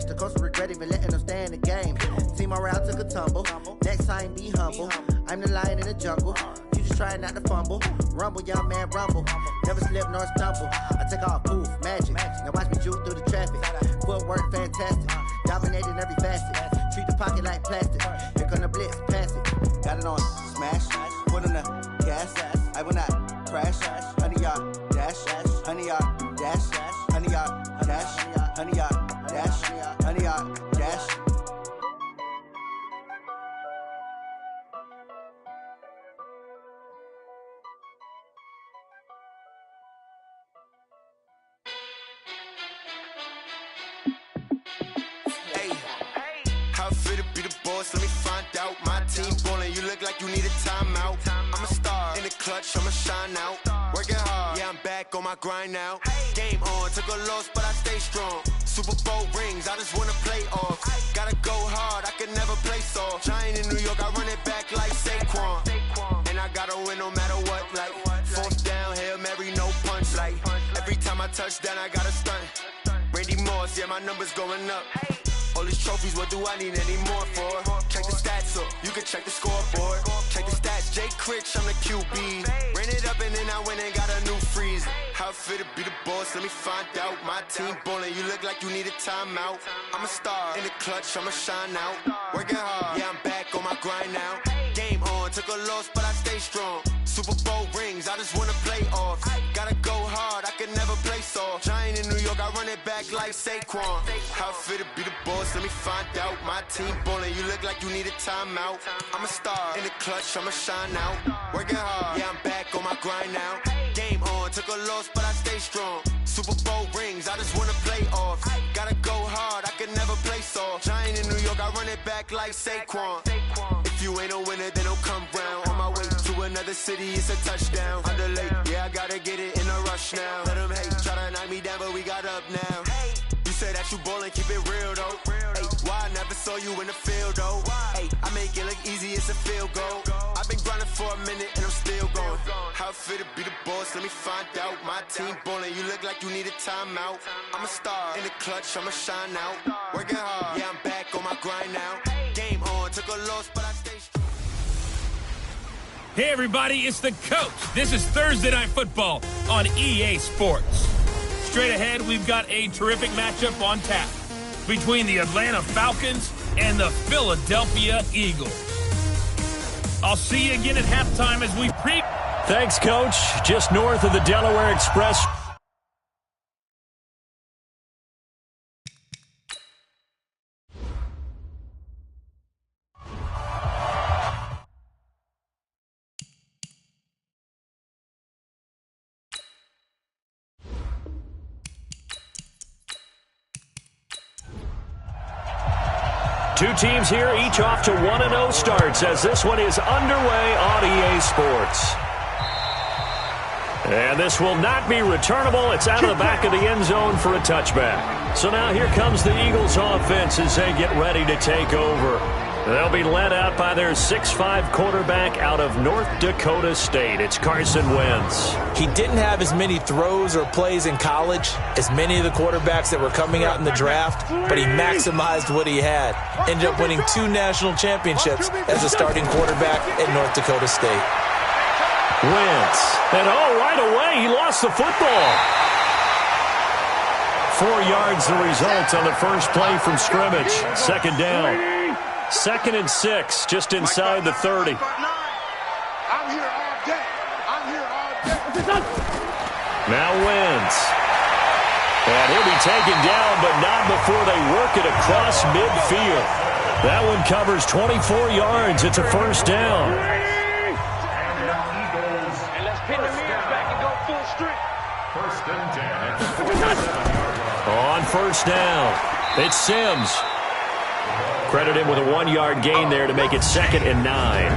The coach will regret even letting them stay in the game. Team morale took a tumble. Next time, be humble. I'm the lion in the jungle. You just trying not to fumble. Rumble, young man, rumble. Never slip nor stumble. I take off, poof, magic. Now watch me juke through the traffic. Footwork, fantastic. Dominating every facet. Treat the pocket like plastic. Here come the blitz, pass it. Got it on, smash. Put on the gas. I will not crash. 100-yard dash. 100-yard dash. 100-yard dash. 100-yard dash. 100-yard dash. Let me find out. My team ballin', you look like you need a timeout. I'm a star in the clutch, I'ma shine out. Working hard, yeah, I'm back on my grind now. Game on, took a loss, but I stay strong. Super Bowl rings, I just wanna play off. Gotta go hard, I can never play soft. Giant in New York, I run it back like Saquon. And I gotta win no matter what, like fourth down, Hail Mary, no punch. Like every time I touch down, I gotta stunt. Randy Moss, yeah, my numbers going up. All these trophies, what do I need any more for? Check the stats up, you can check the scoreboard. Check the stats, Jay Critch, I'm the QB. Ran it up and then I went and got a new freeze. How it feel to be the boss, let me find out. My team ballin', you look like you need a timeout. I'm a star in the clutch, I'ma shine out. Working hard, yeah, I'm back on my grind now. Game on, took a loss, but I stay strong. Super Bowl rings, I just wanna play off. Gotta go hard, I can never play soft. Giant in New York, I run it back like Saquon. How it feel to be the boss, let me find out. My team ballin', you look like you need a timeout. I'm a star in the clutch, I'ma shine out. Working hard, yeah, I'm back on my grind now. Game on, took a loss, but I stay strong. Super Bowl rings, I just wanna play off. Gotta go hard, I can never play soft. Giant in New York, I run it back like Saquon. If you ain't a winner, then don't come round. On my way to another city, it's a touchdown. Underlay, yeah, I gotta get it in a rush now. Let them hate, try to knock me down, but we got up now. You say that you ballin', keep it real though. Hey, why I never saw you in the field though? Hey, I make it look easy, it's a field goal. I've been grinding for a minute and I'm still going. How it feel to be the boss, let me find out. My team ballin', you look like you need a timeout. I'm a star in the clutch, I'ma shine out. Working hard, yeah, I'm back on my grind now. Game on, took a loss, but I stay strong. Hey everybody, it's the coach. This is Thursday Night Football on EA Sports. Straight ahead, we've got a terrific matchup on tap between the Atlanta Falcons and the Philadelphia Eagles. I'll see you again at halftime as we Thanks, Coach. Just north of the Delaware Express. Two teams here, each off to 1-0 starts as this one is underway on EA Sports. And this will not be returnable. It's out of the back of the end zone for a touchback. So now here comes the Eagles offense as they get ready to take over. They'll be led out by their 6'5" quarterback out of North Dakota State. It's Carson Wentz. He didn't have as many throws or plays in college as many of the quarterbacks that were coming out in the draft, but he maximized what he had. Ended up winning 2 national championships as a starting quarterback at North Dakota State. Wentz. And right away, he lost the football. 4 yards the result on the first play from scrimmage. Second down. 2nd and 6, just inside the 30. I'm here all day. I'm here all day. Now Wentz. And he'll be taken down, but not before they work it across midfield. That one covers 24 yards. It's a first down. And let's pin the mirrors back and go full strength. First and 10. On first down, it's Sims. Credit him with a 1-yard gain there to make it 2nd and 9.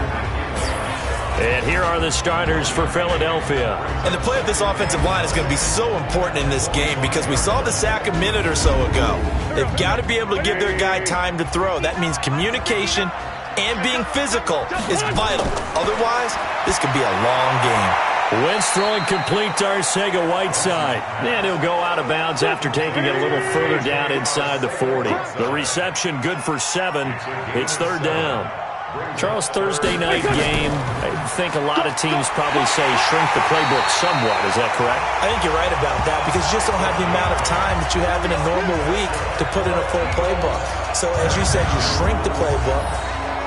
And here are the starters for Philadelphia. And the play of this offensive line is going to be so important in this game because we saw the sack a minute or so ago. They've got to be able to give their guy time to throw. That means communication and being physical is vital. Otherwise, this could be a long game. Wentz throwing complete to Arcega-Whiteside. And he'll go out of bounds after taking it a little further down inside the 40. The reception good for 7. It's third down. Charles, Thursday night game, I think a lot of teams probably say shrink the playbook somewhat. Is that correct? I think you're right about that because you just don't have the amount of time that you have in a normal week to put in a full playbook. So as you said, you shrink the playbook,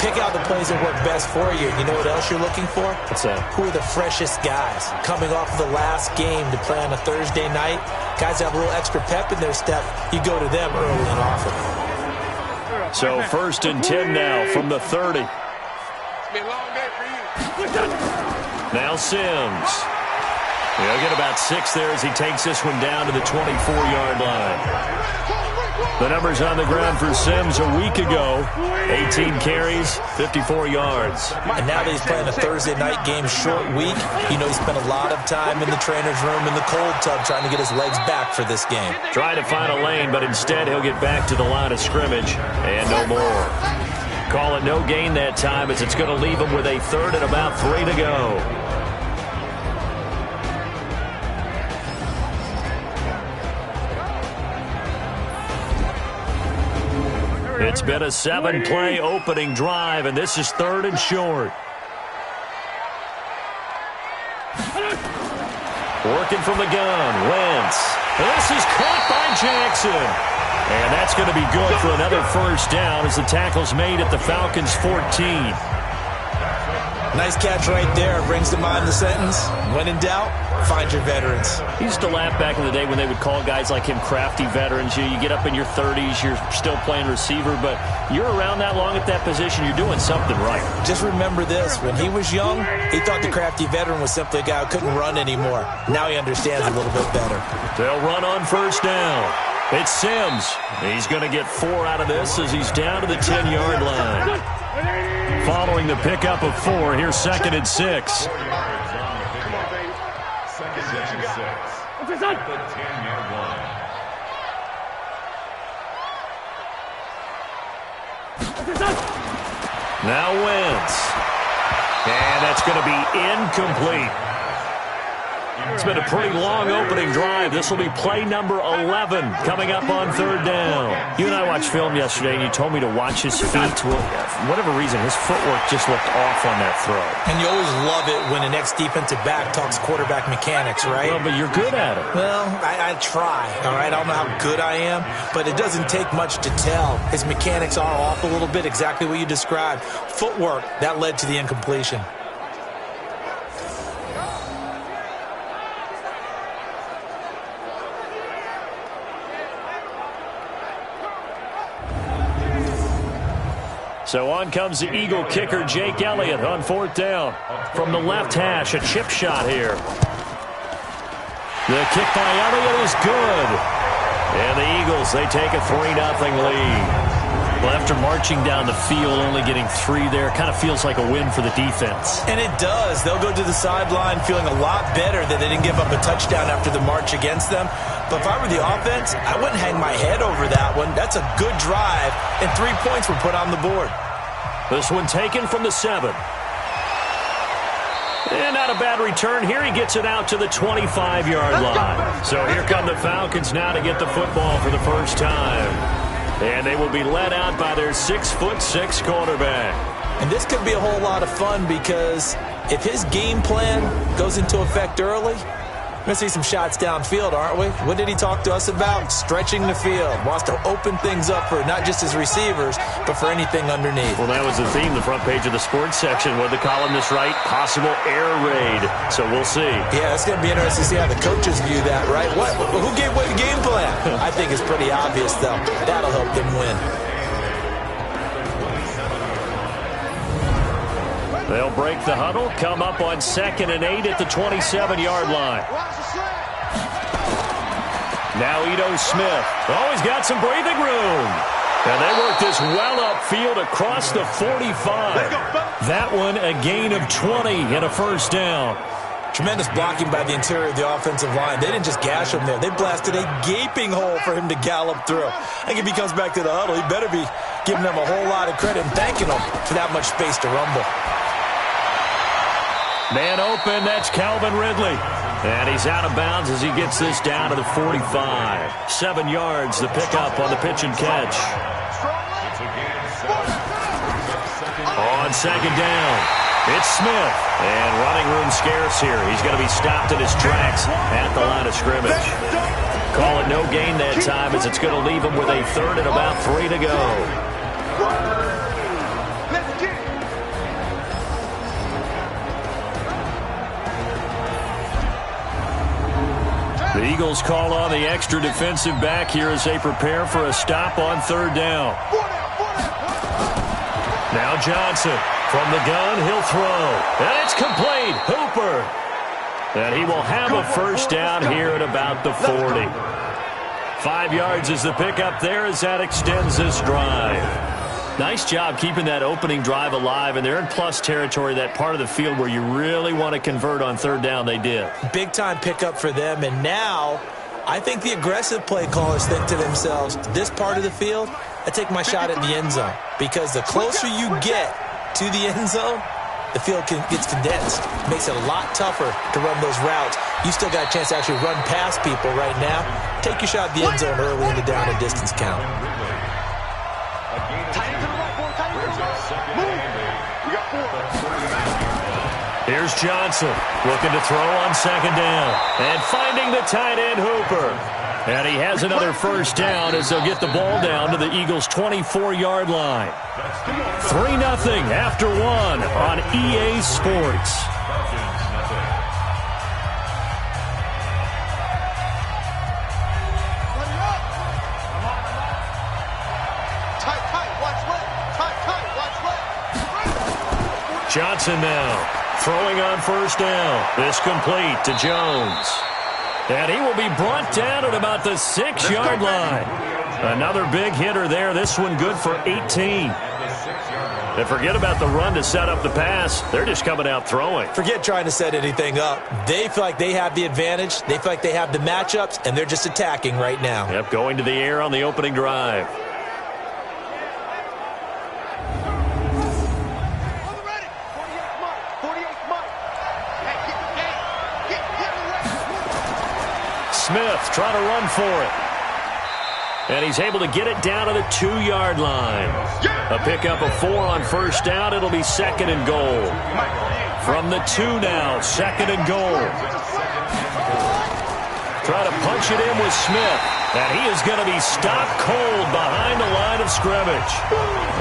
pick out the plays that work best for you. You know what else you're looking for? What's that? Who are the freshest guys coming off of the last game to play on a Thursday night? Guys that have a little extra pep in their step. You go to them early and often. So first and 10 now from the 30. Now Sims. He'll get about 6 there as he takes this one down to the 24-yard line. The numbers on the ground for Sims a week ago. 18 carries, 54 yards. And now that he's playing a Thursday night game, short week, you know he spent a lot of time in the trainer's room in the cold tub trying to get his legs back for this game. Trying to find a lane, but instead he'll get back to the line of scrimmage and no more. Call it no gain that time as it's going to leave him with a third and about 3 to go. It's been a 7-play opening drive, and this is third and short. Working from the gun, Wentz. This is caught by Jackson. And that's going to be good for another first down as the tackle's made at the Falcons' 14. Nice catch right there. Brings to mind the sentence, when in doubt, find your veterans. He used to laugh back in the day when they would call guys like him crafty veterans. You get up in your 30s, you're still playing receiver, but you're around that long at that position, you're doing something right. Just remember this. When he was young, he thought the crafty veteran was simply a guy who couldn't run anymore. Now he understands a little bit better. They'll run on first down. It's Sims. He's going to get 4 out of this as he's down to the 10-yard line. Following the pickup of 4, here's second and 6. Second and 6. At the 10-yard line. Now Wentz. And that's going to be incomplete. It's been a pretty long opening drive. This will be play number 11 coming up on third down. You and I watched film yesterday, and you told me to watch his feet. For whatever reason, his footwork just looked off on that throw. And you always love it when the next defensive back talks quarterback mechanics, right? Well, but you're good at it. Well, I try, all right? I don't know how good I am, but it doesn't take much to tell. His mechanics are off a little bit, exactly what you described. Footwork, that led to the incompletion. So on comes the Eagle kicker, Jake Elliott, on fourth down. From the left hash, a chip shot here. The kick by Elliott is good. And the Eagles, they take a 3-0 lead. Well, after marching down the field, only getting 3 there, kind of feels like a win for the defense. And it does. They'll go to the sideline feeling a lot better that they didn't give up a touchdown after the march against them. But if I were the offense, I wouldn't hang my head over that one. That's a good drive, and 3 points were put on the board. This one taken from the 7. And not a bad return here. He gets it out to the 25-yard line. So here come the Falcons now to get the football for the first time. And they will be led out by their 6'6" quarterback. And this could be a whole lot of fun because if his game plan goes into effect early, we're going to see some shots downfield, aren't we? What did he talk to us about? Stretching the field. Wants to open things up for not just his receivers, but for anything underneath. Well, that was the theme, the front page of the sports section. What the columnist write? Possible air raid. So we'll see. Yeah, it's going to be interesting to see how the coaches view that, right? Who gave away the game plan? I think it's pretty obvious, though. That'll help them win. They'll break the huddle, come up on 2nd and 8 at the 27-yard line. Now Ito Smith. Oh, he's got some breathing room. And they work this well upfield across the 45. That one a gain of 20 and a first down. Tremendous blocking by the interior of the offensive line. They didn't just gash him there. They blasted a gaping hole for him to gallop through. I think if he comes back to the huddle, he better be giving them a whole lot of credit and thanking them for that much space to rumble. Man open, that's Calvin Ridley. And he's out of bounds as he gets this down to the 45. 7 yards, the pickup on the pitch and catch. On second down, it's Smith. And running room scarce here. He's going to be stopped in his tracks at the line of scrimmage. Call it no gain that time as it's going to leave him with a third and about 3 to go. The Eagles call on the extra defensive back here as they prepare for a stop on third down. Now Johnson from the gun, he'll throw. And it's complete. Hooper. And he will have a first down here at about the 40. 5 yards is the pickup there as that extends this drive. Nice job keeping that opening drive alive, and they're in plus territory, that part of the field where you really want to convert on third down. They did. Big-time pickup for them, and now I think the aggressive play callers think to themselves, this part of the field, I take my shot at the end zone, because the closer you get to the end zone, the field gets condensed. It makes it a lot tougher to run those routes. You still got a chance to actually run past people right now. Take your shot at the end zone early in the down and distance count. Here's Johnson looking to throw on second down and finding the tight end Hooper. And he has another first down as they'll get the ball down to the Eagles' 24-yard line. 3-0 after 1 on EA Sports. Johnson now throwing on first down. This complete to Jones. And he will be brought down at about the 6-yard line. Another big hitter there. This one good for 18. And forget about the run to set up the pass. They're just coming out throwing. Forget trying to set anything up. They feel like they have the advantage. They feel like they have the matchups, and they're just attacking right now. Yep, going to the air on the opening drive. Smith trying to run for it. And he's able to get it down to the 2-yard line. A pickup of 4 on first down. It'll be second and goal. From the 2 now, second and goal. Try to punch it in with Smith. And he is going to be stopped cold behind the line of scrimmage.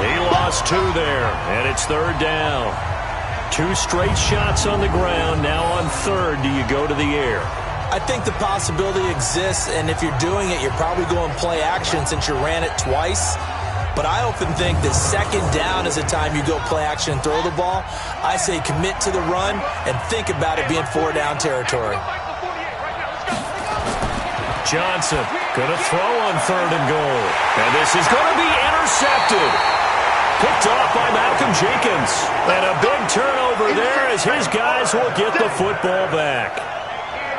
He lost 2 there, and it's third down. 2 straight shots on the ground. Now on third, do you go to the air? I think the possibility exists, and if you're doing it, you're probably going play action since you ran it twice. But I often think that second down is the time you go play action and throw the ball. I say commit to the run and think about it being 4-down territory. Johnson going to throw on third and goal. And this is going to be intercepted. Picked off by Malcolm Jenkins. And a big turnover there as his guys will get the football back.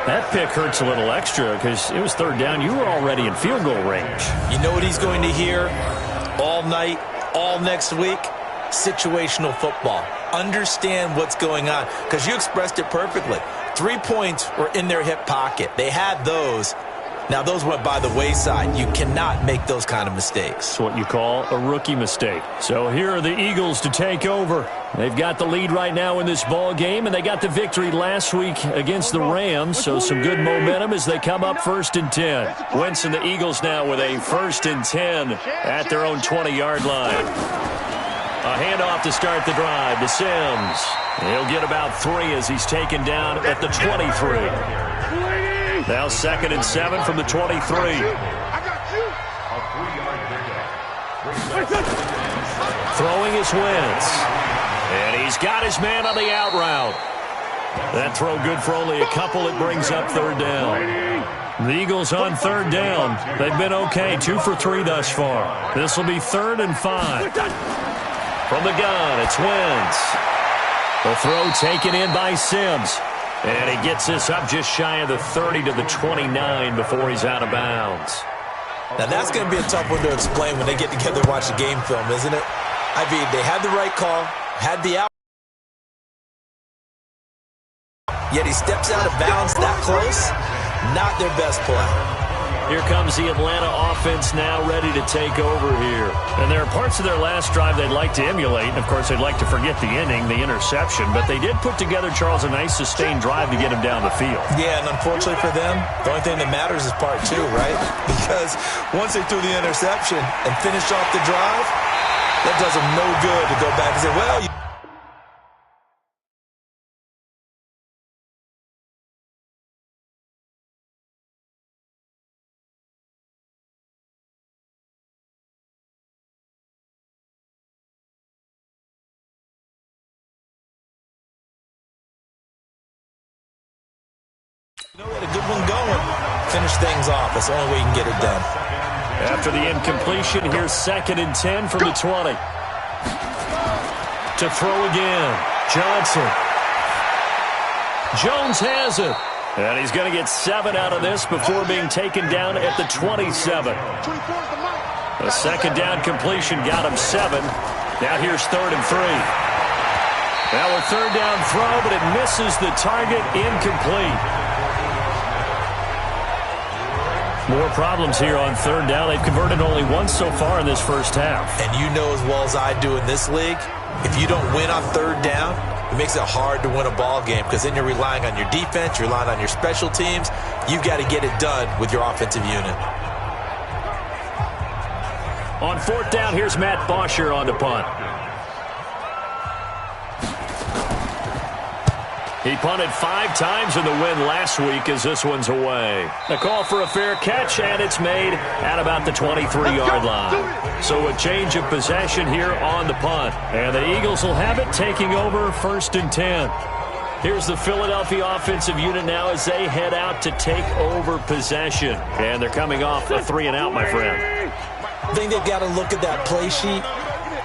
That pick hurts a little extra because it was third down. You were already in field goal range. You know what he's going to hear all night, all next week? Situational football. Understand what's going on because you expressed it perfectly. 3 points were in their hip pocket. They had those. Now, those went by the wayside. You cannot make those kind of mistakes. It's what you call a rookie mistake. So here are the Eagles to take over. They've got the lead right now in this ball game, and they got the victory last week against the Rams, so some good momentum as they come up 1st and 10. Wentz and the Eagles now with a 1st and 10 at their own 20-yard line. A handoff to start the drive to Sims. He'll get about 3 as he's taken down at the 23. Now 2nd and 7 from the 23. Throwing is Wentz. And he's got his man on the out route. That throw good for only a couple. It brings up third down. The Eagles on third down. They've been okay, 2 for 3 thus far. This will be 3rd and 5. From the gun, it's Wentz. The throw taken in by Sims. And he gets this up just shy of the 30 to the 29 before he's out of bounds. Now that's going to be a tough one to explain when they get together and watch the game film, isn't it? I mean, they had the right call, had the out. yet he steps out of bounds that close. Not their best play. Here comes the Atlanta offense now ready to take over here. And there are parts of their last drive they'd like to emulate. Of course, they'd like to forget the inning, the interception. But they did put together, Charles, a nice sustained drive to get him down the field. Yeah, and unfortunately for them, the only thing that matters is part two, right? Because once they threw the interception and finished off the drive, that does them no good to go back and say, well, you know, had a good one going. Finish things off. That's the only way you can get it done. After the incompletion, here's 2nd and 10 from the 20. To throw again. Johnson. Jones has it. And he's going to get 7 out of this before being taken down at the 27. A second down completion got him 7. Now here's 3rd and 3. Now a 3rd down throw, but it misses the target. Incomplete. More problems here on 3rd down. They've converted only once so far in this first half. And you know as well as I do in this league, if you don't win on 3rd down, it makes it hard to win a ball game because then you're relying on your defense, you're relying on your special teams. You've got to get it done with your offensive unit. On 4th down, here's Matt Bosher on the punt. He punted 5 times in the win last week as this one's away. The call for a fair catch, and it's made at about the 23-yard line. So a change of possession here on the punt. And the Eagles will have it, taking over 1st and 10. Here's the Philadelphia offensive unit now as they head out to take over possession. And they're coming off a 3-and-out, my friend. I think they've got to look at that play sheet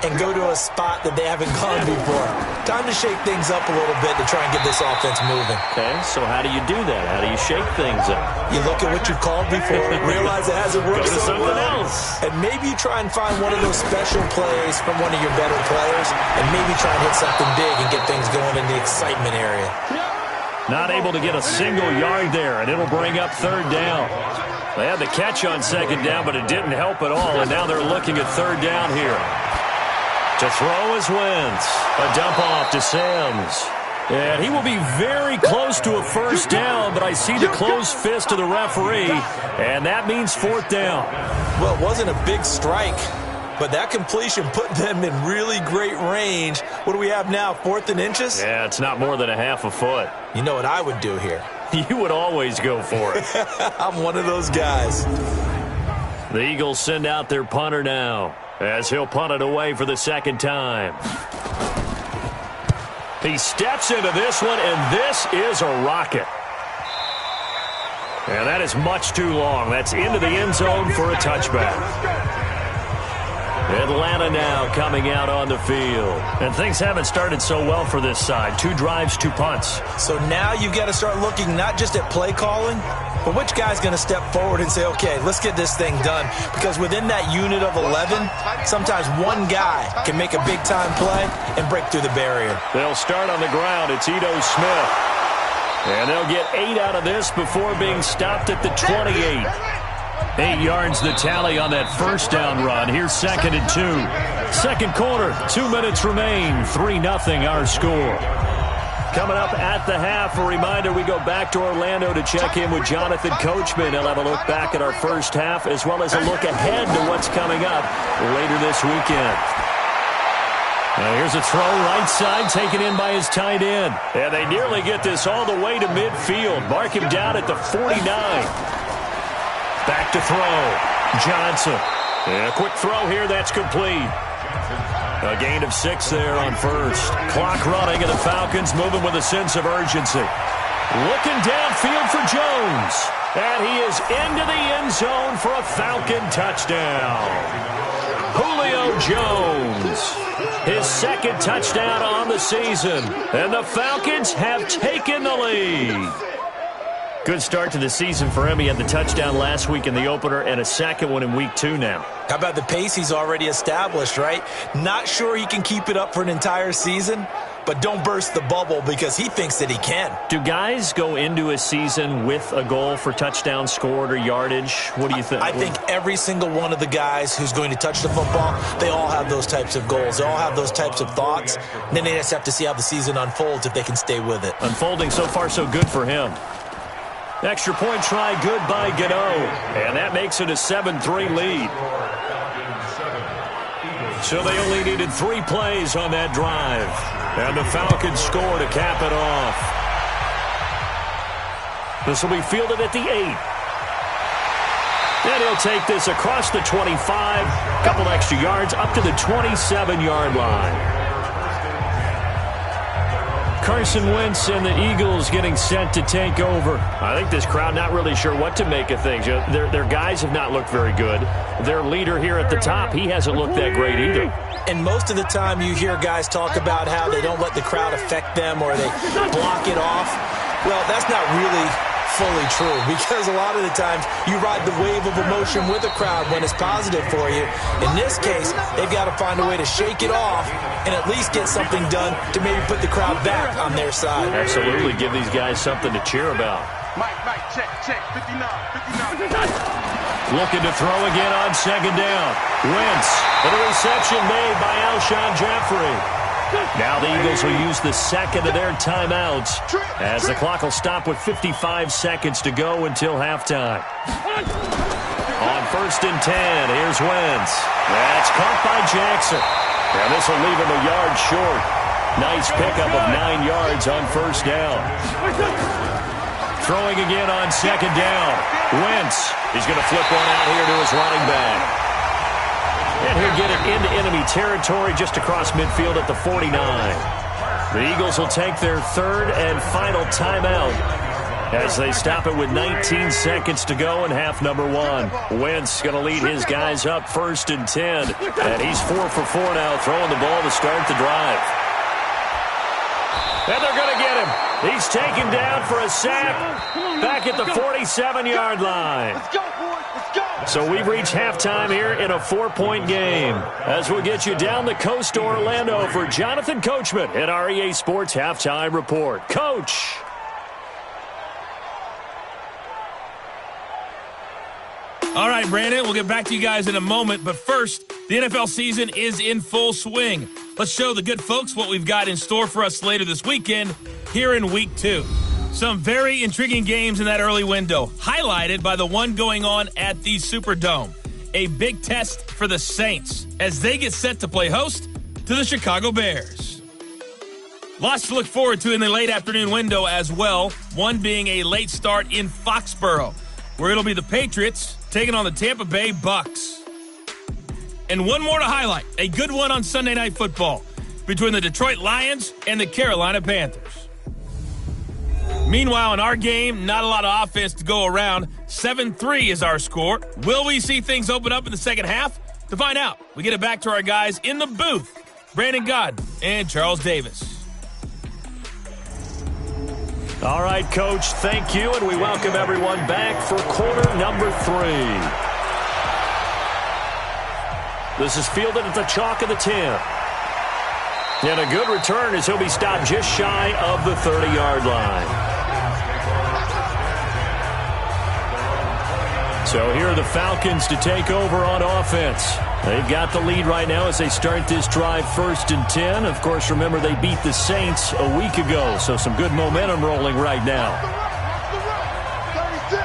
and go to a spot that they haven't gone before. Time to shake things up a little bit to try and get this offense moving. Okay, so how do you do that? How do you shake things up? You look at what you've called before, realize it hasn't worked Go to so something well, else. and maybe you try and find one of those special plays from one of your better players, and maybe try and hit something big and get things going in the excitement area. Not able to get a single yard there, and it'll bring up 3rd down. They had the catch on 2nd down, but it didn't help at all, and now they're looking at 3rd down here. To throw is Wentz. A dump off to Sims. And he will be very close to a 1st down, but I see the closed fist of the referee, and that means 4th down. Well, it wasn't a big strike, but that completion put them in really great range. What do we have now, 4th and inches? Yeah, it's not more than a half a foot. You know what I would do here? You would always go for it. I'm one of those guys. The Eagles send out their punter now, as he'll punt it away for the 2nd time. He steps into this one, and this is a rocket. And that is much too long. That's into the end zone for a touchback. Atlanta now coming out on the field. And things haven't started so well for this side. 2 drives, 2 punts. So now you've got to start looking not just at play calling, but which guy's going to step forward and say, okay, let's get this thing done. Because within that unit of 11, sometimes one guy can make a big-time play and break through the barrier. They'll start on the ground. It's Ito Smith. And they'll get 8 out of this before being stopped at the 28. 8 yards the tally on that 1st down run. Here's 2nd and 2. 2nd quarter, 2 minutes remain. 3-0 our score. Coming up at the half, a reminder, we go back to Orlando to check in with Jonathan Coachman. He'll have a look back at our first half as well as a look ahead to what's coming up later this weekend. Now here's a throw right side taken in by his tight end. And they nearly get this all the way to midfield. Mark him down at the 49. Back to throw. Johnson. And a quick throw here. That's complete. A gain of 6 there on 1st. Clock running, and the Falcons moving with a sense of urgency. Looking downfield for Jones. And he is into the end zone for a Falcon touchdown. Julio Jones. His 2nd touchdown on the season. And the Falcons have taken the lead. Good start to the season for him. He had the touchdown last week in the opener and a 2nd one in week 2 now. How about the pace he's already established, right? Not sure he can keep it up for an entire season, but don't burst the bubble because he thinks that he can. Do guys go into a season with a goal for touchdown scored or yardage? What do you think? I think every single one of the guys who's going to touch the football, they all have those types of goals. They all have those types of thoughts. And then they just have to see how the season unfolds if they can stay with it. Unfolding so far so good for him. Extra point try, good by Gano. And that makes it a 7-3 lead. So they only needed 3 plays on that drive. And the Falcons score to cap it off. This will be fielded at the 8. And he'll take this across the 25. Couple extra yards up to the 27-yard line. Carson Wentz and the Eagles getting set to take over. I think this crowd not really sure what to make of things. Their guys have not looked very good. Their leader here at the top, he hasn't looked that great either. And most of the time you hear guys talk about how they don't let the crowd affect them or they block it off. Well, that's not really fully true because a lot of the times you ride the wave of emotion with a crowd when it's positive for you. In this case, they've got to find a way to shake it off and at least get something done to maybe put the crowd back on their side. Absolutely. Give these guys something to cheer about. Mike, check, 59. Looking to throw again on second down. Wentz, and a reception made by Alshon Jeffrey. Now the Eagles will use the second of their timeouts as the clock will stop with 55 seconds to go until halftime. On 1st and 10, here's Wentz. That's caught by Jackson. And this will leave him a yard short. Nice pickup of 9 yards on 1st down. Throwing again on 2nd down. Wentz. He's going to flip one out here to his running back. And he'll get it into enemy territory just across midfield at the 49. The Eagles will take their 3rd and final timeout as they stop it with 19 seconds to go in half number 1. Wentz going to lead his guys up 1st and 10. And he's 4 for 4 now, throwing the ball to start the drive. And they're going to get him. He's taken down for a sack back at the 47-yard line. Let's go, boys. Let's go. So we've reached halftime here in a 4-point game. As we'll get you down the coast to Orlando for Jonathan Coachman at our EA Sports Halftime Report. Coach. All right, Brandon, we'll get back to you guys in a moment. But first, the NFL season is in full swing. Let's show the good folks what we've got in store for us later this weekend here in Week 2. Some very intriguing games in that early window, highlighted by the one going on at the Superdome. A big test for the Saints as they get set to play host to the Chicago Bears. Lots to look forward to in the late afternoon window as well, one being a late start in Foxborough, where it'll be the Patriots taking on the Tampa Bay Bucks. And one more to highlight, a good one on Sunday Night Football between the Detroit Lions and the Carolina Panthers. Meanwhile, in our game, not a lot of offense to go around. 7-3 is our score. Will we see things open up in the second half? To find out, we get it back to our guys in the booth, Brandon Godden and Charles Davis. All right, Coach, thank you, and we welcome everyone back for quarter number 3. This is fielded at the chalk of the 10. And a good return as he'll be stopped just shy of the 30-yard line. So here are the Falcons to take over on offense. They've got the lead right now as they start this drive 1st and 10. Of course, remember they beat the Saints a week ago, so some good momentum rolling right now. 36.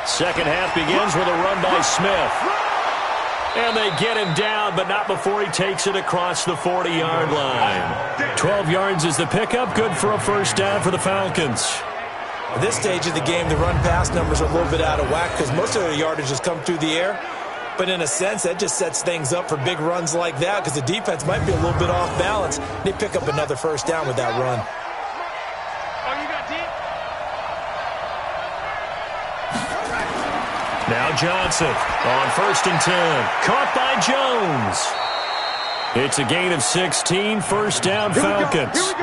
Second half begins with a run by Smith. And they get him down, but not before he takes it across the 40-yard line. 12 yards is the pickup, good for a 1st down for the Falcons. At this stage of the game, the run-pass numbers are a little bit out of whack because most of the yardage has come through the air. But in a sense, that just sets things up for big runs like that because the defense might be a little bit off balance. They pick up another 1st down with that run. Now Johnson on 1st and 10. Caught by Jones. It's a gain of 16, 1st down Falcons.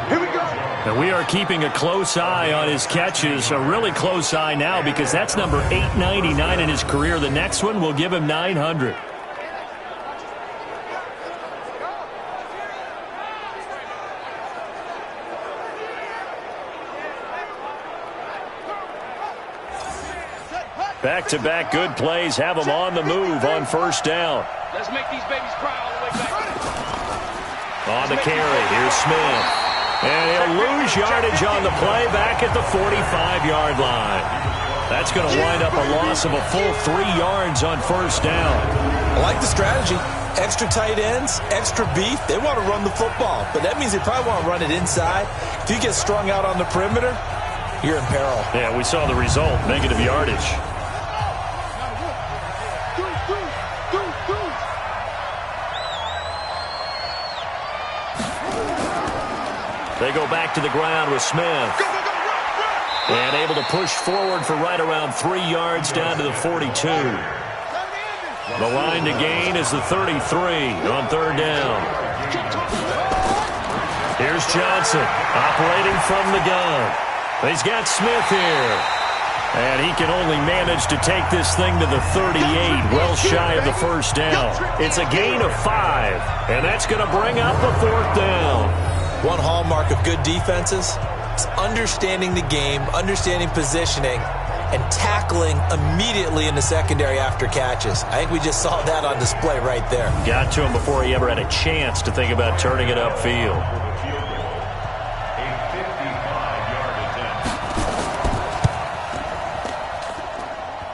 Here we go. And we are keeping a close eye on his catches, a really close eye now because that's number 899 in his career. The next one will give him 900. Back-to-back good plays have them on the move on first down. Let's make these babies cry all the way back. On the carry, here's Smith. And he'll lose yardage on the play back at the 45-yard line. That's going to wind up a loss of a full 3 yards on first down. I like the strategy. Extra tight ends, extra beef. They want to run the football, but that means they probably want to run it inside. If you get strung out on the perimeter, you're in peril. Yeah, we saw the result, negative yardage. They go back to the ground with Smith. And able to push forward for right around 3 yards down to the 42. The line to gain is the 33 on third down. Here's Johnson operating from the gun. He's got Smith here. And he can only manage to take this thing to the 38, well shy of the first down. It's a gain of 5, and that's going to bring up a fourth down. One hallmark of good defenses is understanding the game, understanding positioning, and tackling immediately in the secondary after catches. I think we just saw that on display right there. Got to him before he ever had a chance to think about turning it upfield.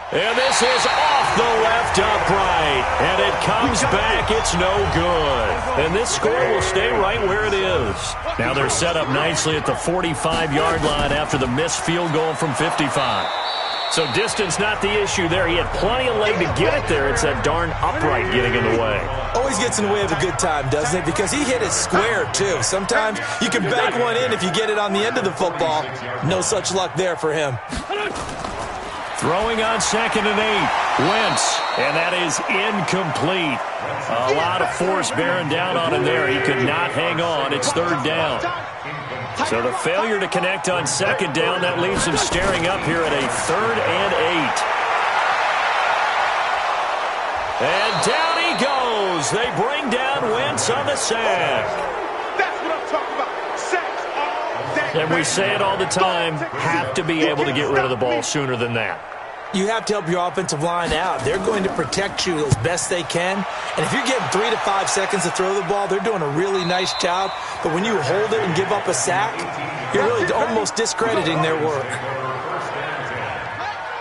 And this is off the left upright. And it comes back. It's no good. And this score will stay right where it is. Now they're set up nicely at the 45-yard line after the missed field goal from 55. So distance not the issue there. He had plenty of leg to get it there. It's that darn upright getting in the way. Always gets in the way of a good time, doesn't it? Because he hit it square, too. Sometimes you can bank one in if you get it on the end of the football. No such luck there for him. Throwing on 2nd and 8. Wentz. And that is incomplete. A lot of force bearing down on him there. He could not hang on. It's third down. So the failure to connect on 2nd down, that leaves him staring up here at a 3rd and 8. And down he goes. They bring down Wentz on the sack. That's what I'm talking about. Sacks all day. And we say it all the time, have to be able to get rid of the ball sooner than that. You have to help your offensive line out. They're going to protect you as best they can. And if you're getting 3 to 5 seconds to throw the ball, they're doing a really nice job. But when you hold it and give up a sack, you're really almost discrediting their work.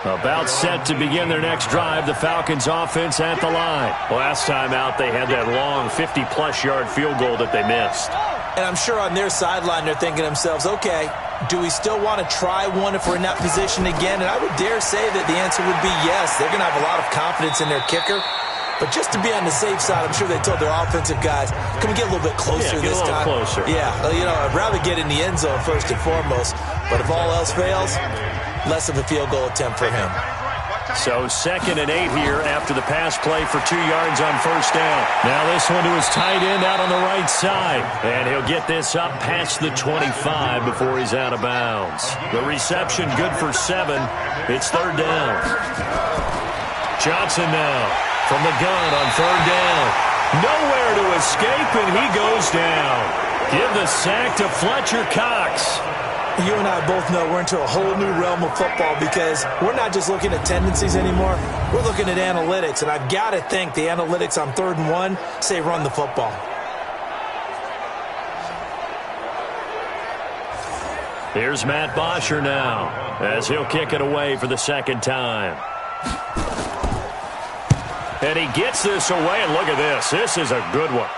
About set to begin their next drive, the Falcons offense at the line. Last time out, they had that long 50-plus yard field goal that they missed. And I'm sure on their sideline they're thinking to themselves, okay, do we still want to try one if we're in that position again? And I would dare say that the answer would be yes. They're going to have a lot of confidence in their kicker. But just to be on the safe side, I'm sure they told their offensive guys, can we get a little bit closer this time? Closer. Yeah, you know, I'd rather get in the end zone first and foremost. But if all else fails, less of a field goal attempt for him. So 2nd and 8 here after the pass play for 2 yards on first down. Now this one to his tight end out on the right side. And he'll get this up past the 25 before he's out of bounds. The reception good for 7. It's third down. Johnson now from the gun on third down. Nowhere to escape, and he goes down. Give the sack to Fletcher Cox. You and I both know we're into a whole new realm of football because we're not just looking at tendencies anymore. We're looking at analytics, and I've got to think the analytics on 3rd and 1 say run the football. Here's Matt Bosher now as he'll kick it away for the second time. And he gets this away, and look at this. This is a good one.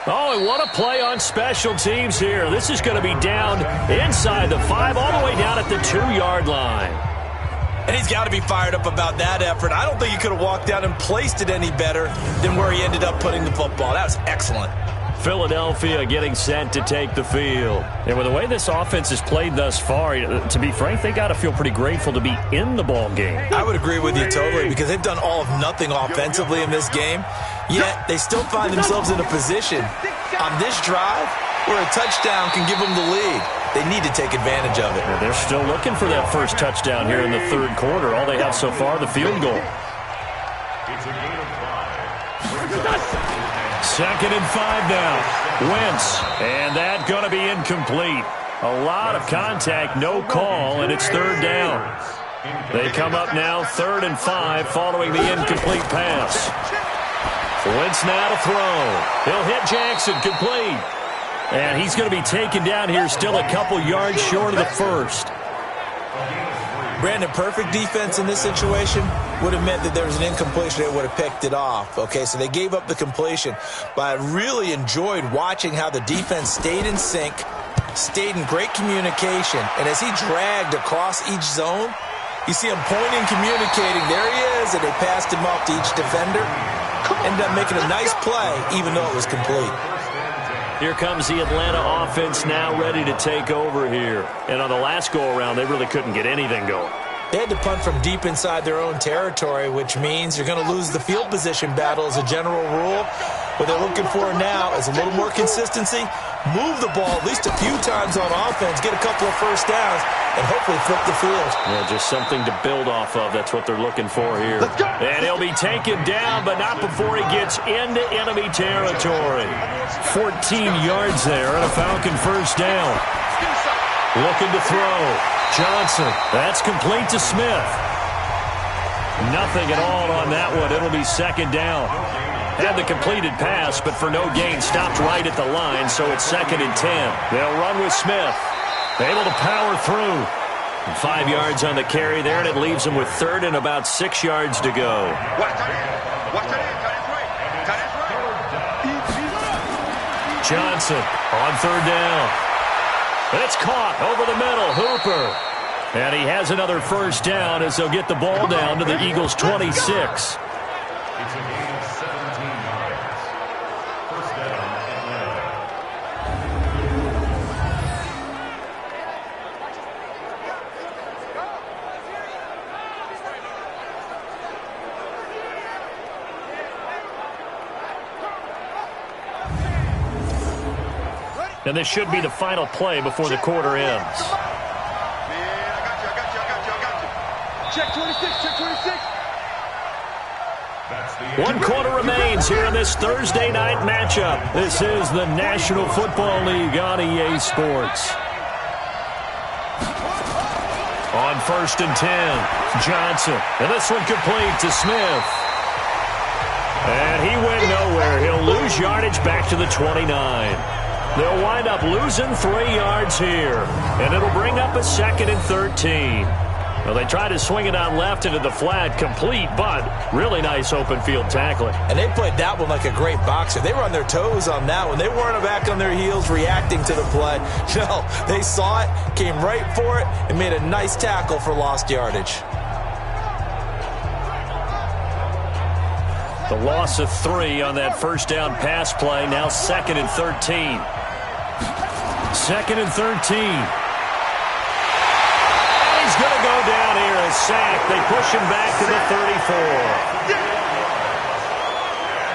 Oh, and what a play on special teams here. This is going to be down inside the 5, all the way down at the 2-yard line. And he's got to be fired up about that effort. I don't think he could have walked down and placed it any better than where he ended up putting the football. That was excellent. Philadelphia getting set to take the field. And with the way this offense has played thus far, to be frank, they got to feel pretty grateful to be in the ball game. I would agree with you totally because they've done all of nothing offensively in this game, yet they still find themselves in a position on this drive where a touchdown can give them the lead. They need to take advantage of it. And they're still looking for that first touchdown here in the third quarter. All they have so far, the field goal. It's a gain of 5. 2nd and 5 now. Wentz, and that going to be incomplete. A lot of contact, no call, and it's third down. They come up now 3rd and 5 following the incomplete pass. Wentz now to throw. He'll hit Jackson, complete. And he's going to be taken down here, still a couple yards short of the first. Brandon, perfect defense in this situation would have meant that there was an incompletion. They would have picked it off. Okay, so they gave up the completion. But I really enjoyed watching how the defense stayed in sync, stayed in great communication. And as he dragged across each zone, you see him pointing, communicating. There he is, and they passed him off to each defender. Ended up making a nice play, even though it was complete. Here comes the Atlanta offense now ready to take over here. And on the last go-around, they really couldn't get anything going. They had to punt from deep inside their own territory, which means you're going to lose the field position battle as a general rule. What they're looking for now is a little more consistency, move the ball at least a few times on offense, get a couple of first downs, and hopefully flip the field. Yeah, just something to build off of. That's what they're looking for here. And he'll be taken down, but not before he gets into enemy territory. 14 yards there and a Falcon first down. Looking to throw. Johnson. That's complete to Smith. Nothing at all on that one. It'll be second down. Had the completed pass, but for no gain, stopped right at the line, so it's 2nd and 10. They'll run with Smith. Able to power through. 5 yards on the carry there, and it leaves them with 3rd and about 6 yards to go. Johnson on 3rd down. It's caught over the middle. Hooper. And he has another first down as they'll get the ball down to the Eagles' 26. It's a gain of 17 yards. First down, Atlanta. And this should be the final play before the quarter ends. Check 26, check 26. 1 quarter remains here in this Thursday night matchup. This is the National Football League on EA Sports. On 1st and 10, Johnson. And this one complete to Smith. And he went nowhere. He'll lose yardage back to the 29. They'll wind up losing 3 yards here. And it'll bring up a 2nd and 13. Well, they tried to swing it out left into the flat, complete, but really nice open field tackling. And they played that one like a great boxer. They were on their toes on that one. They weren't back on their heels reacting to the play. No, they saw it, came right for it, and made a nice tackle for lost yardage. The loss of 3 on that first down pass play, now 2nd and 13. 2nd and 13. He's going to go down here, a sack. They push him back to the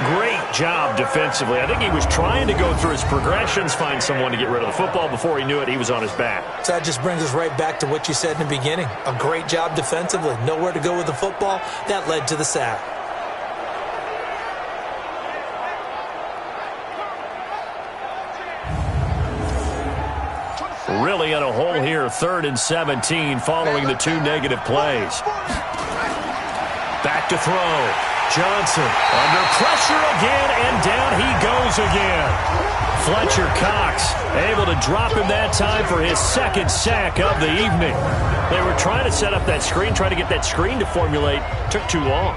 34. Great job defensively. I think he was trying to go through his progressions, find someone to get rid of the football. Before he knew it, he was on his back. So that just brings us right back to what you said in the beginning. A great job defensively. Nowhere to go with the football. That led to the sack. Really in a hole here, 3rd and 17 following the 2 negative plays. Back to throw. Johnson under pressure again, and down he goes again. Fletcher Cox able to drop him that time for his 2nd sack of the evening. They were trying to set up that screen, trying to get that screen to formulate. Took too long.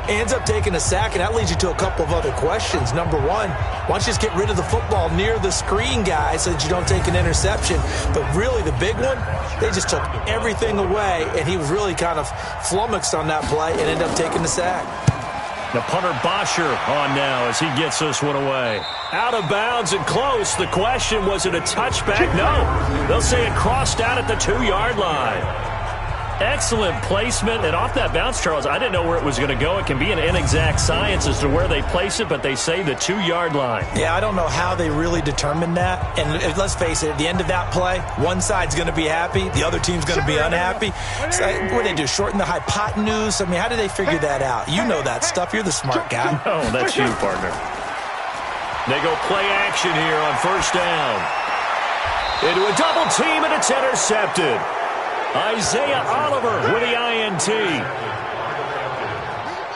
Ends up taking a sack, and that leads you to a couple of other questions. Number one, why don't you just get rid of the football near the screen guy so that you don't take an interception? But really, the big one, they just took everything away, and he was really kind of flummoxed on that play and ended up taking the sack. The punter Bosher on now as he gets this one away. Out of bounds and close. The question, was it a touchback? No. They'll say it crossed out at the 2-yard line. Excellent placement, and off that bounce, Charles, I didn't know where it was going to go. It can be an inexact science as to where they place it, but they say the 2-yard line. Yeah, I don't know how they really determined that. And let's face it, at the end of that play, one side's going to be happy, the other team's going to be unhappy. So, what do they do, shorten the hypotenuse? I mean, how do they figure that out? You know that stuff. You're the smart guy. No, that's you, partner. They go play action here on 1st down. Into a double team, and it's intercepted. Isaiah Oliver with the INT.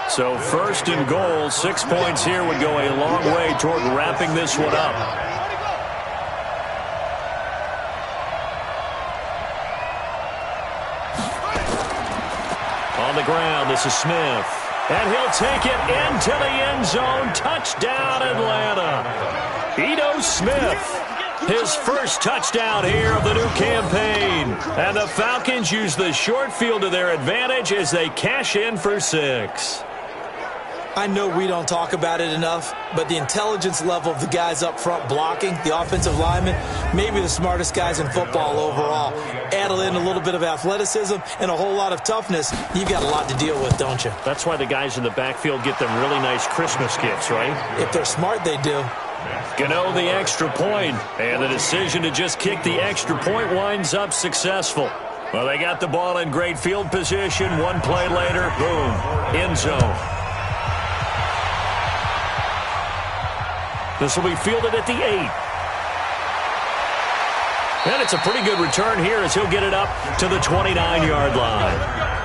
So first and goal, 6 points here would go a long way toward wrapping this one up. On the ground, this is Smith. And he'll take it into the end zone. Touchdown, Atlanta. Ito Smith. His first touchdown here of the new campaign. And the Falcons use the short field to their advantage as they cash in for 6. I know we don't talk about it enough, but the intelligence level of the guys up front blocking, the offensive linemen, maybe the smartest guys in football overall. Add in a little bit of athleticism and a whole lot of toughness, you've got a lot to deal with, don't you? That's why the guys in the backfield get them really nice Christmas gifts, right? If they're smart, they do. Gano the extra point, and the decision to just kick the extra point winds up successful. Well, they got the ball in great field position. One play later, boom, end zone. This will be fielded at the 8. And it's a pretty good return here as he'll get it up to the 29-yard line.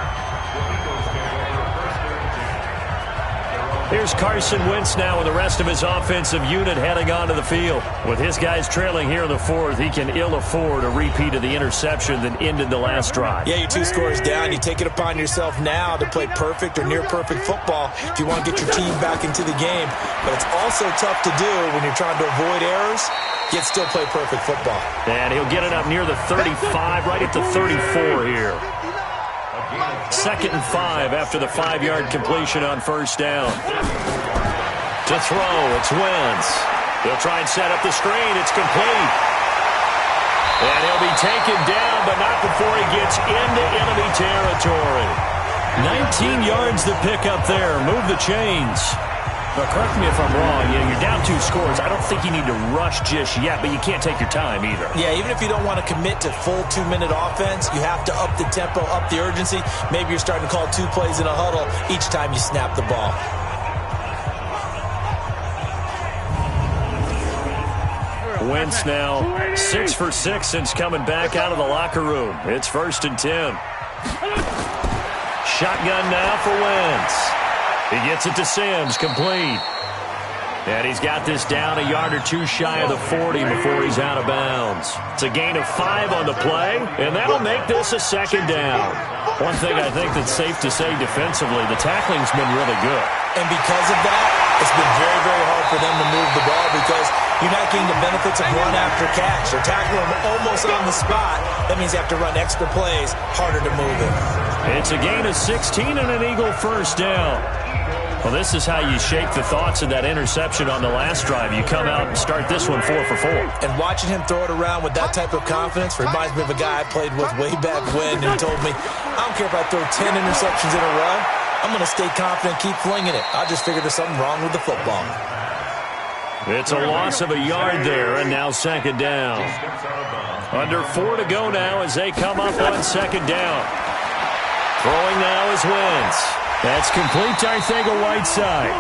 Here's Carson Wentz now with the rest of his offensive unit heading onto the field. With his guys trailing here in the 4th, he can ill afford a repeat of the interception that ended the last drive. Yeah, you're 2 scores down. You take it upon yourself now to play perfect or near-perfect football if you want to get your team back into the game. But it's also tough to do when you're trying to avoid errors, yet still play perfect football. And he'll get it up near the 35, right at the 34 here. 2nd and 5 after the 5-yard completion on first down. To throw, it's Wentz. They'll try and set up the screen. It's complete. And he'll be taken down, but not before he gets into enemy territory. 19 yards to pick up there. Move the chains. But correct me if I'm wrong, you're down 2 scores. I don't think you need to rush just yet, but you can't take your time either. Yeah, even if you don't want to commit to full 2-minute offense, you have to up the tempo, up the urgency. Maybe you're starting to call 2 plays in a huddle each time you snap the ball. Wentz now 6 for 6 since coming back out of the locker room. It's 1st and 10. Shotgun now for Wentz. He gets it to Sims, complete. And he's got this down a yard or 2 shy of the 40 before he's out of bounds. It's a gain of 5 on the play, and that'll make this a 2nd down. One thing I think that's safe to say defensively, the tackling's been really good. And because of that, it's been very, very hard for them to move the ball because you're not getting the benefits of run after catch. They're tackling them almost on the spot. That means you have to run extra plays, harder to move it. It's a gain of 16 and an Eagle 1st down. Well, this is how you shake the thoughts of that interception on the last drive. You come out and start this one 4 for 4. And watching him throw it around with that type of confidence reminds me of a guy I played with way back when and told me, I don't care if I throw 10 interceptions in a row. I'm going to stay confident, keep flinging it. I just figured there's something wrong with the football. It's a loss of a yard there, and now 2nd down. Under 4 to go now as they come up on 2nd down. Throwing now is Wentz. That's complete to Arcega-Whiteside.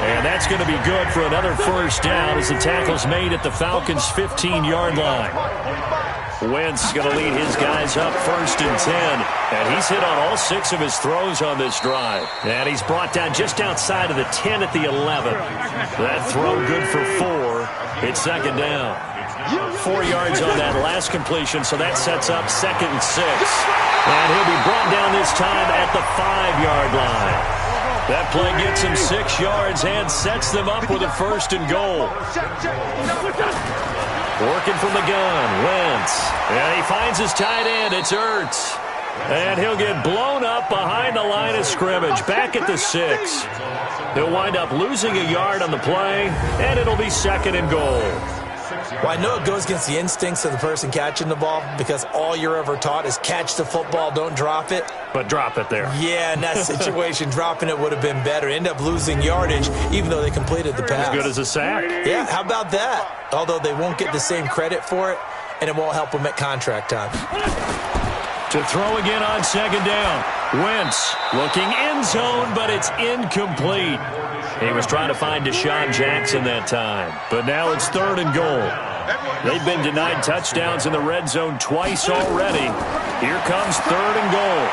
And that's going to be good for another 1st down as the tackle's made at the Falcons' 15-yard line. Wentz going to lead his guys up 1st and 10. And he's hit on all 6 of his throws on this drive. And he's brought down just outside of the 10 at the 11. That throw good for 4. It's 2nd down. 4 yards on that last completion, so that sets up 2nd and 6. And he'll be brought down this time at the 5-yard line. That play gets him 6 yards and sets them up with a 1st and goal. Working from the gun, Wentz. And he finds his tight end, it's Ertz. And he'll get blown up behind the line of scrimmage, back at the 6. He'll wind up losing a yard on the play, and it'll be 2nd and goal. Well, I know it goes against the instincts of the person catching the ball because all you're ever taught is catch the football, don't drop it. But drop it there. Yeah, in that situation, dropping it would have been better. End up losing yardage, even though they completed the pass. As good as a sack. Yeah, how about that? Although they won't get the same credit for it, and it won't help them at contract time. To throw again on 2nd down. Wentz looking end zone, but it's incomplete. He was trying to find Deshaun Jackson that time. But now it's 3rd and goal. They've been denied touchdowns in the red zone twice already. Here comes 3rd and goal.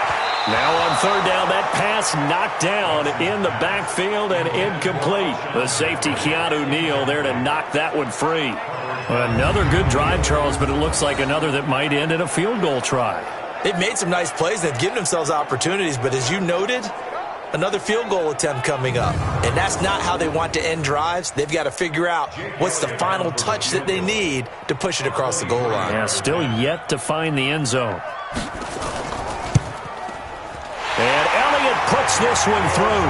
Now on 3rd down, that pass knocked down in the backfield and incomplete. The safety, Keanu Neal, there to knock that one free. Another good drive, Charles, but it looks like another that might end in a field goal try. They've made some nice plays. They've given themselves opportunities, but as you noted, another field goal attempt coming up. And that's not how they want to end drives. They've got to figure out what's the final touch that they need to push it across the goal line. Yeah, still yet to find the end zone. And Elliott puts this one through.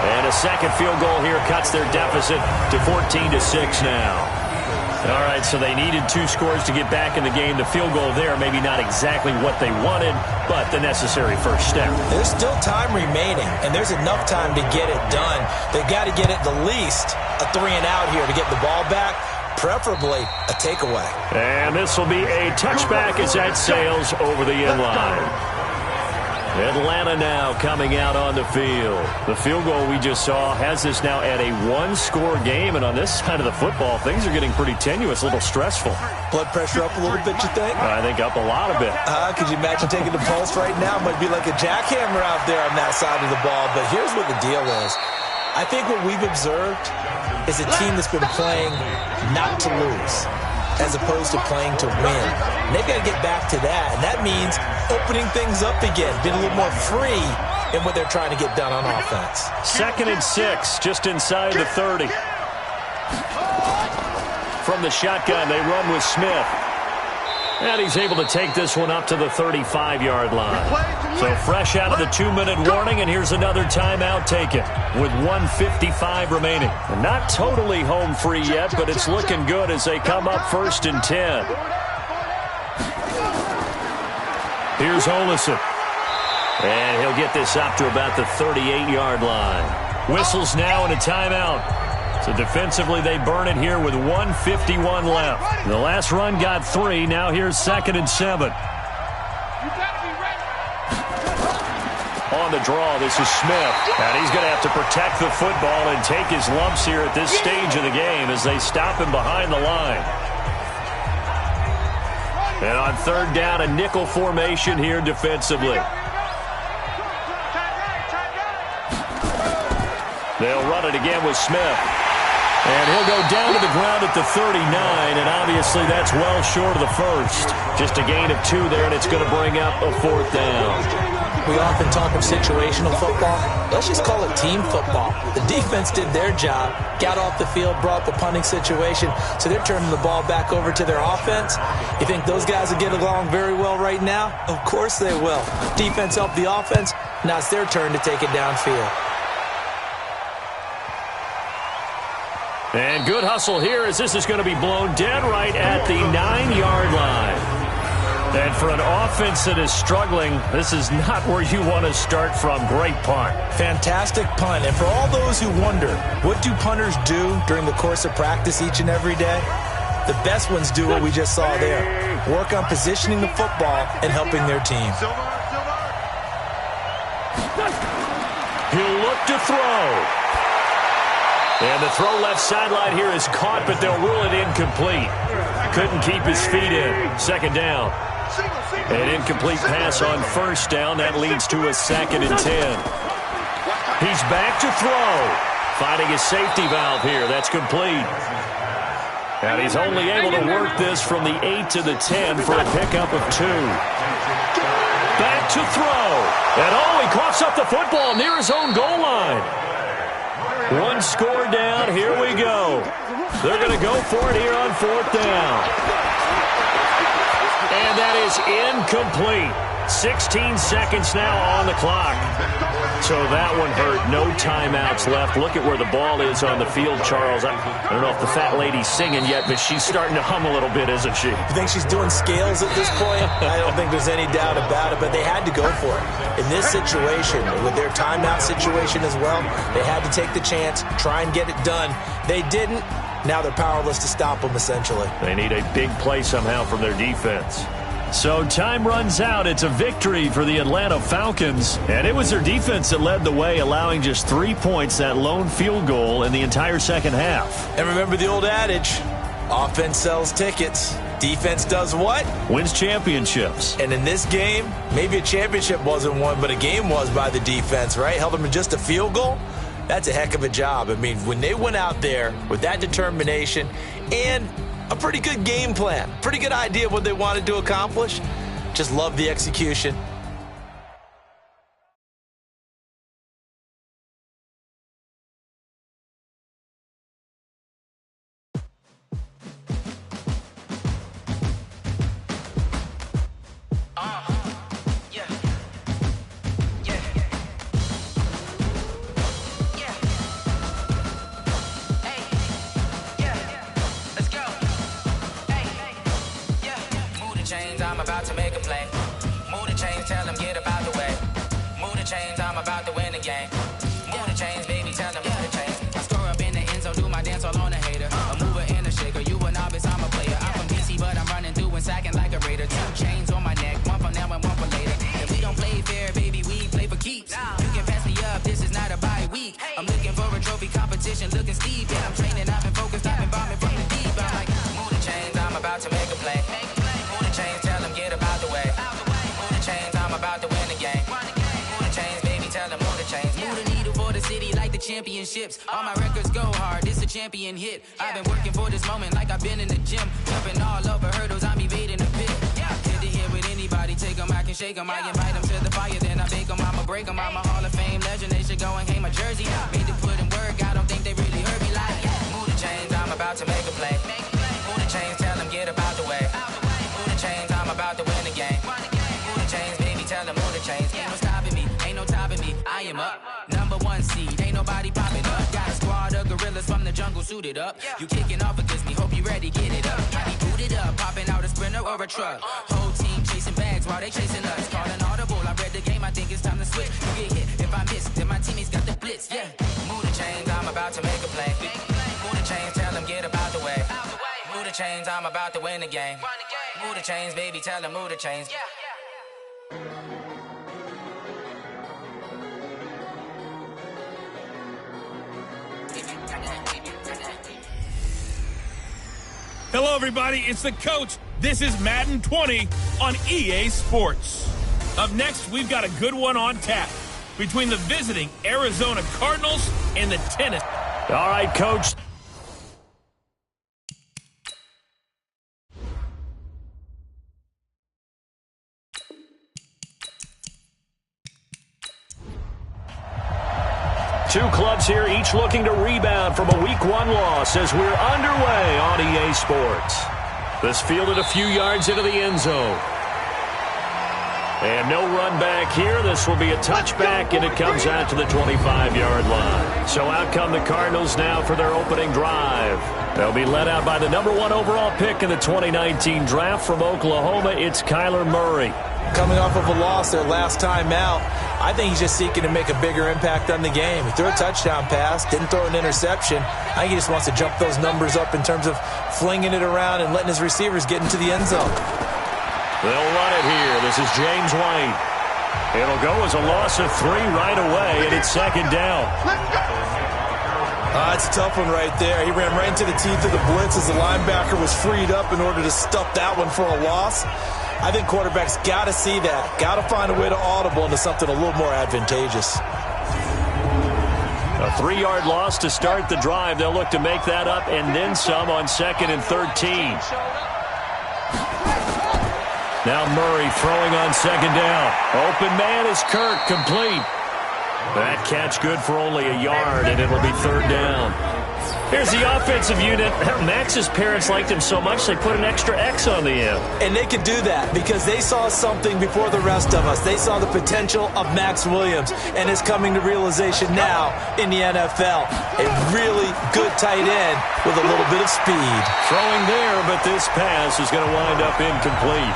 And a second field goal here cuts their deficit to 14-6 now. All right, so they needed 2 scores to get back in the game. The field goal there, maybe not exactly what they wanted, but the necessary first step. There's still time remaining, and there's enough time to get it done. They've got to get at the least a 3-and-out here to get the ball back, preferably a takeaway. And this will be a touchback as that sails over the end line. Atlanta now coming out on the field. The field goal we just saw has this now at a 1-score game, and on this side of the football, things are getting pretty tenuous, a little stressful. Blood pressure up a little bit, you think? I think up a lot of it. Could you imagine taking the pulse right now? Might be like a jackhammer out there on that side of the ball, but here's what the deal is. I think what we've observed is a team that's been playing not to lose, as opposed to playing to win. And they've got to get back to that, and that means opening things up again, being a little more free in what they're trying to get done on offense. 2nd and 6, just inside the 30. From the shotgun, they run with Smith. And he's able to take this one up to the 35-yard line. So fresh out of the 2-minute warning, and here's another timeout taken with 1:55 remaining. And not totally home free yet, but it's looking good as they come up 1st and 10. Here's Olesen. And he'll get this up to about the 38-yard line. Whistles now and a timeout. So defensively, they burn it here with 1:51 left. The last run got 3. Now here's 2nd and 7. On the draw, this is Smith. And he's going to have to protect the football and take his lumps here at this stage of the game as they stop him behind the line. And on 3rd down, a nickel formation here defensively. They'll run it again with Smith. And he'll go down to the ground at the 39, and obviously that's well short of the first. Just a gain of 2 there, and it's going to bring up a 4th down. We often talk of situational football. Let's just call it team football. The defense did their job, got off the field, brought the punting situation, so they're turning the ball back over to their offense. You think those guys will get along very well right now? Of course they will. Defense helped the offense. Now it's their turn to take it downfield. And good hustle here as this is going to be blown dead right at the 9-yard line. And for an offense that is struggling, this is not where you want to start from. Great punt. Fantastic punt. And for all those who wonder, what do punters do during the course of practice each and every day? The best ones do what we just saw there. Work on positioning the football and helping their team. He'll look to throw. And the throw left sideline here is caught, but they'll rule it incomplete. Couldn't keep his feet in. 2nd down. An incomplete pass on 1st down. That leads to a 2nd and 10. He's back to throw. Finding his safety valve here. That's complete. And he's only able to work this from the 8 to the 10 for a pickup of 2. Back to throw. And he coughs up the football near his own goal line. 1 score down. Here we go. They're going to go for it here on 4th down. And that is incomplete. 16 seconds now on the clock. So that one hurt. No timeouts left. Look at where the ball is on the field, Charles. I don't know if the fat lady's singing yet, but she's starting to hum a little bit, isn't she? You think she's doing scales at this point? I don't think there's any doubt about it, but they had to go for it. In this situation, with their timeout situation as well, they had to take the chance, try and get it done. They didn't. Now they're powerless to stop them, essentially. They need a big play somehow from their defense. So time runs out. It's a victory for the Atlanta Falcons. And it was their defense that led the way, allowing just 3 points, that lone field goal in the entire second half. And remember the old adage, Offense sells tickets. Defense does what? Wins championships. And in this game, maybe a championship wasn't won, but a game was by the defense, right? Held them to just a field goal. That's a heck of a job. I mean, when they went out there with that determination and a pretty good game plan, pretty good idea of what they wanted to accomplish, just love the execution. I'm about to make a play. Move the chains, tell them get up out the way. Move the chains, I'm about to win the game. Move the chains, baby, tell them move the chains. I score up in the end zone, do my dance all on a hater. A mover and a shaker, you a novice, I'm a player. I'm from DC, but I'm running through and sacking like a raider. 2 chains on my neck, one for now and one for later. If we don't play fair, baby, we play for keeps. You can pass me up, this is not a bye week. I'm looking for a trophy competition, looking steep. Yeah, I'm training, I've been focused, I've been bombing from the deep. I'm like, move the chains, I'm about to make a play. Move the chains, tell them get up out the way. Move the chains, I'm about to win the game. Move the chains, baby, tell them move the chains. Move the needle for the city like the championships. All my records go hard, this a champion hit. I've been working for this moment like I've been in the gym. Jumping all over hurdles, I'm evading the pit. Get to here with anybody, take them, I can shake them. I invite them to the fire, then I bake them, I'ma break them. I'm a Hall of Fame legend, they should go and hang my jersey. Made to put in work, I don't think they really heard me like, move the chains, I'm about to make a play. Move the chains, tell them get up out the way. Move the chains, I'm about to win the game. Move the chains, baby, tell them move the chains. Ain't no stopping me, ain't no topping me. I am up, #1 seed, ain't nobody popping up. Got a squad of gorillas from the jungle suited up. You kicking off against me, hope you ready, get it up. I be booted up, popping out a sprinter or a truck. Whole team chasing bags while they chasing us. Calling audible, I read the game, I think it's time to switch. You get hit, if I miss, then my teammates got the blitz, yeah. Move the chains, I'm about to make a play. Move the chains, tell them get up out the way. Move the chains, I'm about to win the game. Move the chains, baby, tell them move the chains. Hello, everybody. It's the coach. This is Madden 20 on EA Sports. Up next, we've got a good one on tap between the visiting Arizona Cardinals and the Tennessee. All right, Coach. Two clubs here, each looking to rebound from a Week 1 loss as we're underway on EA Sports. This fielded a few yards into the end zone. And no run back here. This will be a touchback, and it comes out to the 25-yard line. So out come the Cardinals now for their opening drive. They'll be led out by the #1 overall pick in the 2019 draft from Oklahoma. It's Kyler Murray. Coming off of a loss their last time out, I think he's just seeking to make a bigger impact on the game. He threw a touchdown pass, didn't throw an interception. I think he just wants to jump those numbers up in terms of flinging it around and letting his receivers get into the end zone. They'll run it here. This is James White. It'll go as a loss of 3 right away, and it's second down. It's a tough one right there. He ran right into the teeth of the blitz as the linebacker was freed up in order to stuff that one for a loss. I think quarterbacks got to see that. Got to find a way to audible into something a little more advantageous. A 3-yard loss to start the drive. They'll look to make that up and then some on 2nd and 13. Now Murray throwing on 2nd down. Open man is Kirk, complete. That catch good for only a yard, and it'll be 3rd down. Here's the offensive unit. Max's parents liked him so much they put an extra X on the end. And they could do that because they saw something before the rest of us. They saw the potential of Max Williams, and it's coming to realization now in the NFL. A really good tight end with a little bit of speed. Throwing there, but this pass is going to wind up incomplete.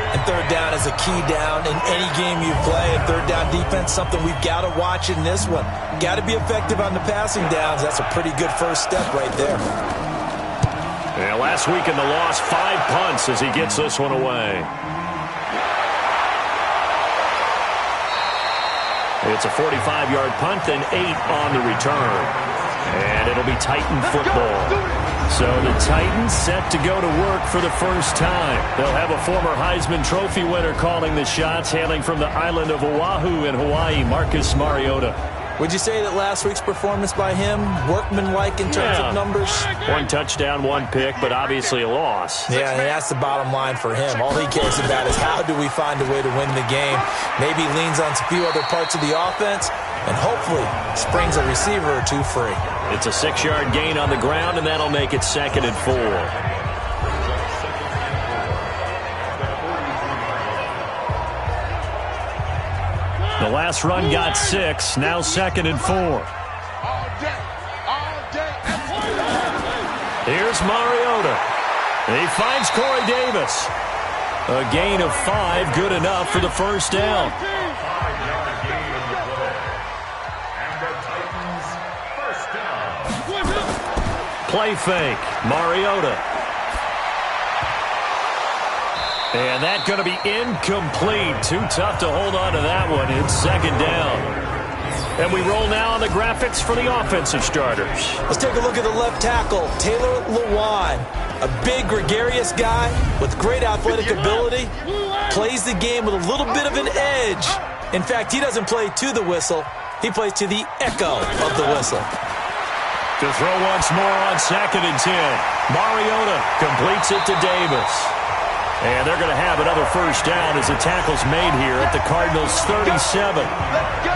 And 3rd down is a key down in any game you play. And 3rd down defense, something we've got to watch in this one. Got to be effective on the passing downs. That's a pretty good first step right there. Yeah, last week in the loss, 5 punts as he gets this one away. It's a 45-yard punt and 8 on the return. And it'll be Titan football. So the Titans set to go to work for the first time. They'll have a former Heisman Trophy winner calling the shots, hailing from the island of Oahu in Hawaii, Marcus Mariota. Would you say that last week's performance by him, workmanlike in terms of numbers? 1 touchdown, 1 pick, but obviously a loss. Yeah, and that's the bottom line for him. All he cares about is how do we find a way to win the game. Maybe leans on a few other parts of the offense, and hopefully springs a receiver or two free. It's a 6-yard gain on the ground, and that'll make it 2nd and 4. The last run got 6, now 2nd and 4. Here's Mariota. He finds Corey Davis. A gain of 5, good enough for the first down. Play fake, Mariota. And that's going to be incomplete. Too tough to hold on to that one. It's 2nd down. And we roll now on the graphics for the offensive starters. Let's take a look at the left tackle, Taylor Lewan. A big, gregarious guy with great athletic ability. Plays the game with a little bit of an edge. In fact, he doesn't play to the whistle. He plays to the echo of the whistle. To throw once more on 2nd and 10. Mariota completes it to Davis. And they're going to have another first down as the tackle's made here at the Cardinals' 37. Let's go!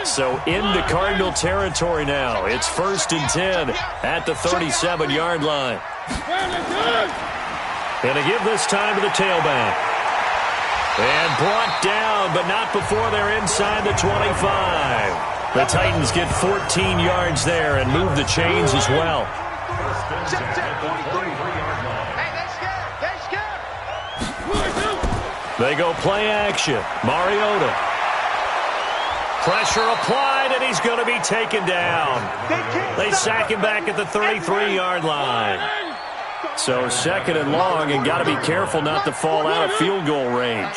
So into Cardinal territory now. It's 1st and 10 at the 37-yard line. And to give this time to the tailback. And brought down, but not before they're inside the 25. The Titans get 14 yards there and move the chains as well. They go play action. Mariota. Pressure applied, and he's going to be taken down. They sack him back at the 33-yard line. So 2nd and long, and got to be careful not to fall out of field goal range.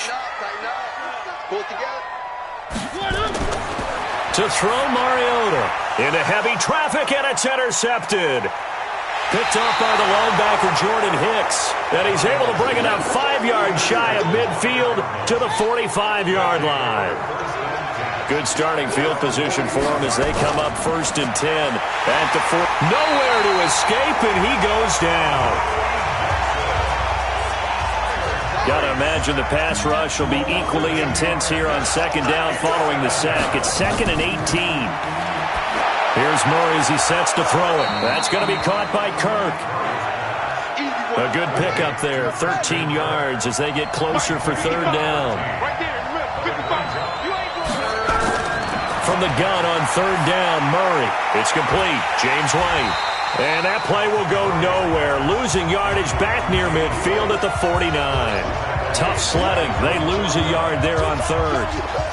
To throw Mariota into heavy traffic, and it's intercepted. Picked off by the linebacker Jordan Hicks. And he's able to bring it up 5 yards shy of midfield to the 45-yard line. Good starting field position for him as they come up 1st and 10 at the 4. Nowhere to escape, and he goes down. Got to imagine the pass rush will be equally intense here on 2nd down following the sack. It's 2nd and 18. Here's Murray as he sets to throw it. That's going to be caught by Kirk. A good pickup there, 13 yards as they get closer for 3rd down. From the gun on 3rd down, Murray. It's complete. James White. And that play will go nowhere. Losing yardage back near midfield at the 49. Tough sledding. They lose a yard there on 3rd.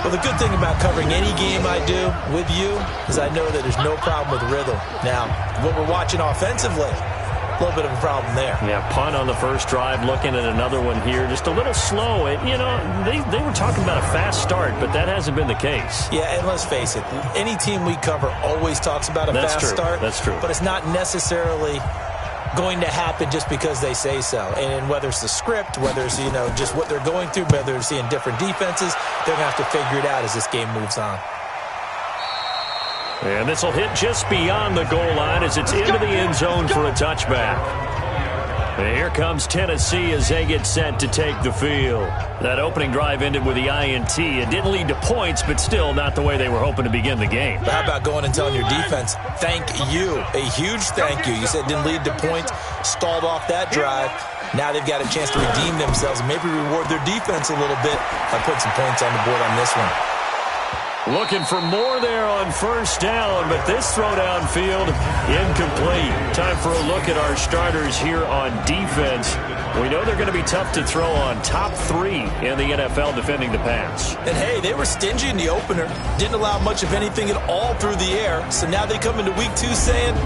Well, the good thing about covering any game I do with you is I know that there's no problem with rhythm. Now, what we're watching offensively, a little bit of a problem there. Yeah, punt on the first drive, looking at another one here. Just a little slow. They were talking about a fast start, but that hasn't been the case. Yeah, and let's face it, any team we cover always talks about a fast start. That's true. But it's not necessarily going to happen just because they say so. And whether it's the script, whether it's, just what they're going through, whether they're seeing different defenses, they're going to have to figure it out as this game moves on. And this will hit just beyond the goal line as it's into the end zone for a touchback. And here comes Tennessee as they get set to take the field. That opening drive ended with the INT. It didn't lead to points, but still not the way they were hoping to begin the game. But how about going and telling your defense, thank you, a huge thank you. You said it didn't lead to points, stalled off that drive. Now they've got a chance to redeem themselves and maybe reward their defense a little bit by putting some points on the board on this one. Looking for more there on first down, but this throw downfield incomplete. Time for a look at our starters here on defense. We know they're going to be tough to throw on, top 3 in the NFL defending the pass. And hey, they were stingy in the opener. Didn't allow much of anything at all through the air. So now they come into week 2 saying,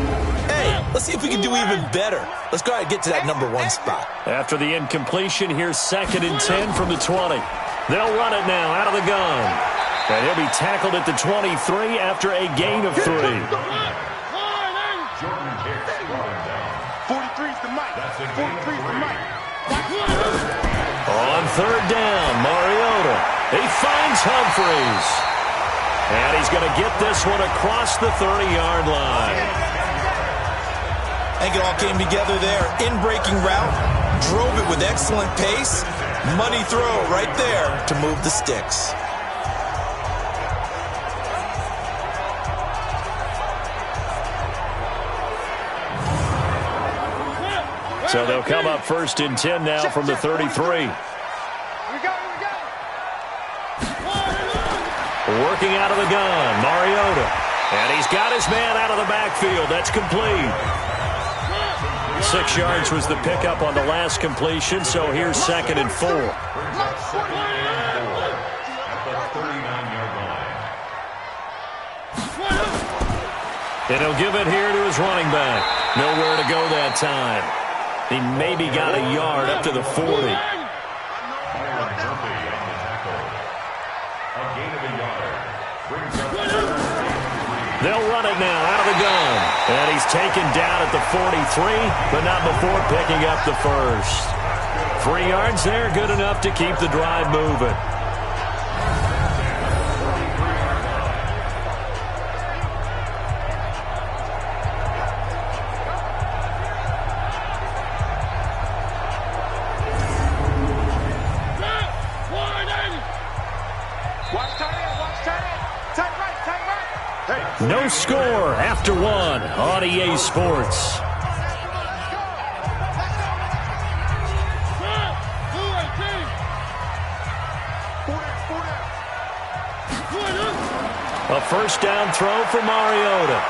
hey, let's see if we can do even better. Let's go ahead and get to that number 1 spot. After the incompletion, here's 2nd and 10 from the 20. They'll run it now out of the gun. And he'll be tackled at the 23 after a gain of 3. 43's the mic. 43's the mic. On 3rd down, Mariota. He finds Humphries. And he's going to get this one across the 30-yard line. I think it all came together there. In-breaking route. Drove it with excellent pace. Money throw right there to move the sticks. So they'll come up 1st and 10 now from the 33. Working out of the gun, Mariota. And he's got his man out of the backfield. That's complete. 6 yards was the pickup on the last completion, so here's 2nd and 4. And he'll give it here to his running back. Nowhere to go that time. He maybe got a yard up to the 40. They'll run it now out of the gun. And he's taken down at the 43, but not before picking up the first. 3 yards there, good enough to keep the drive moving. No score after 1 on EA Sports. A first down throw for Mariota.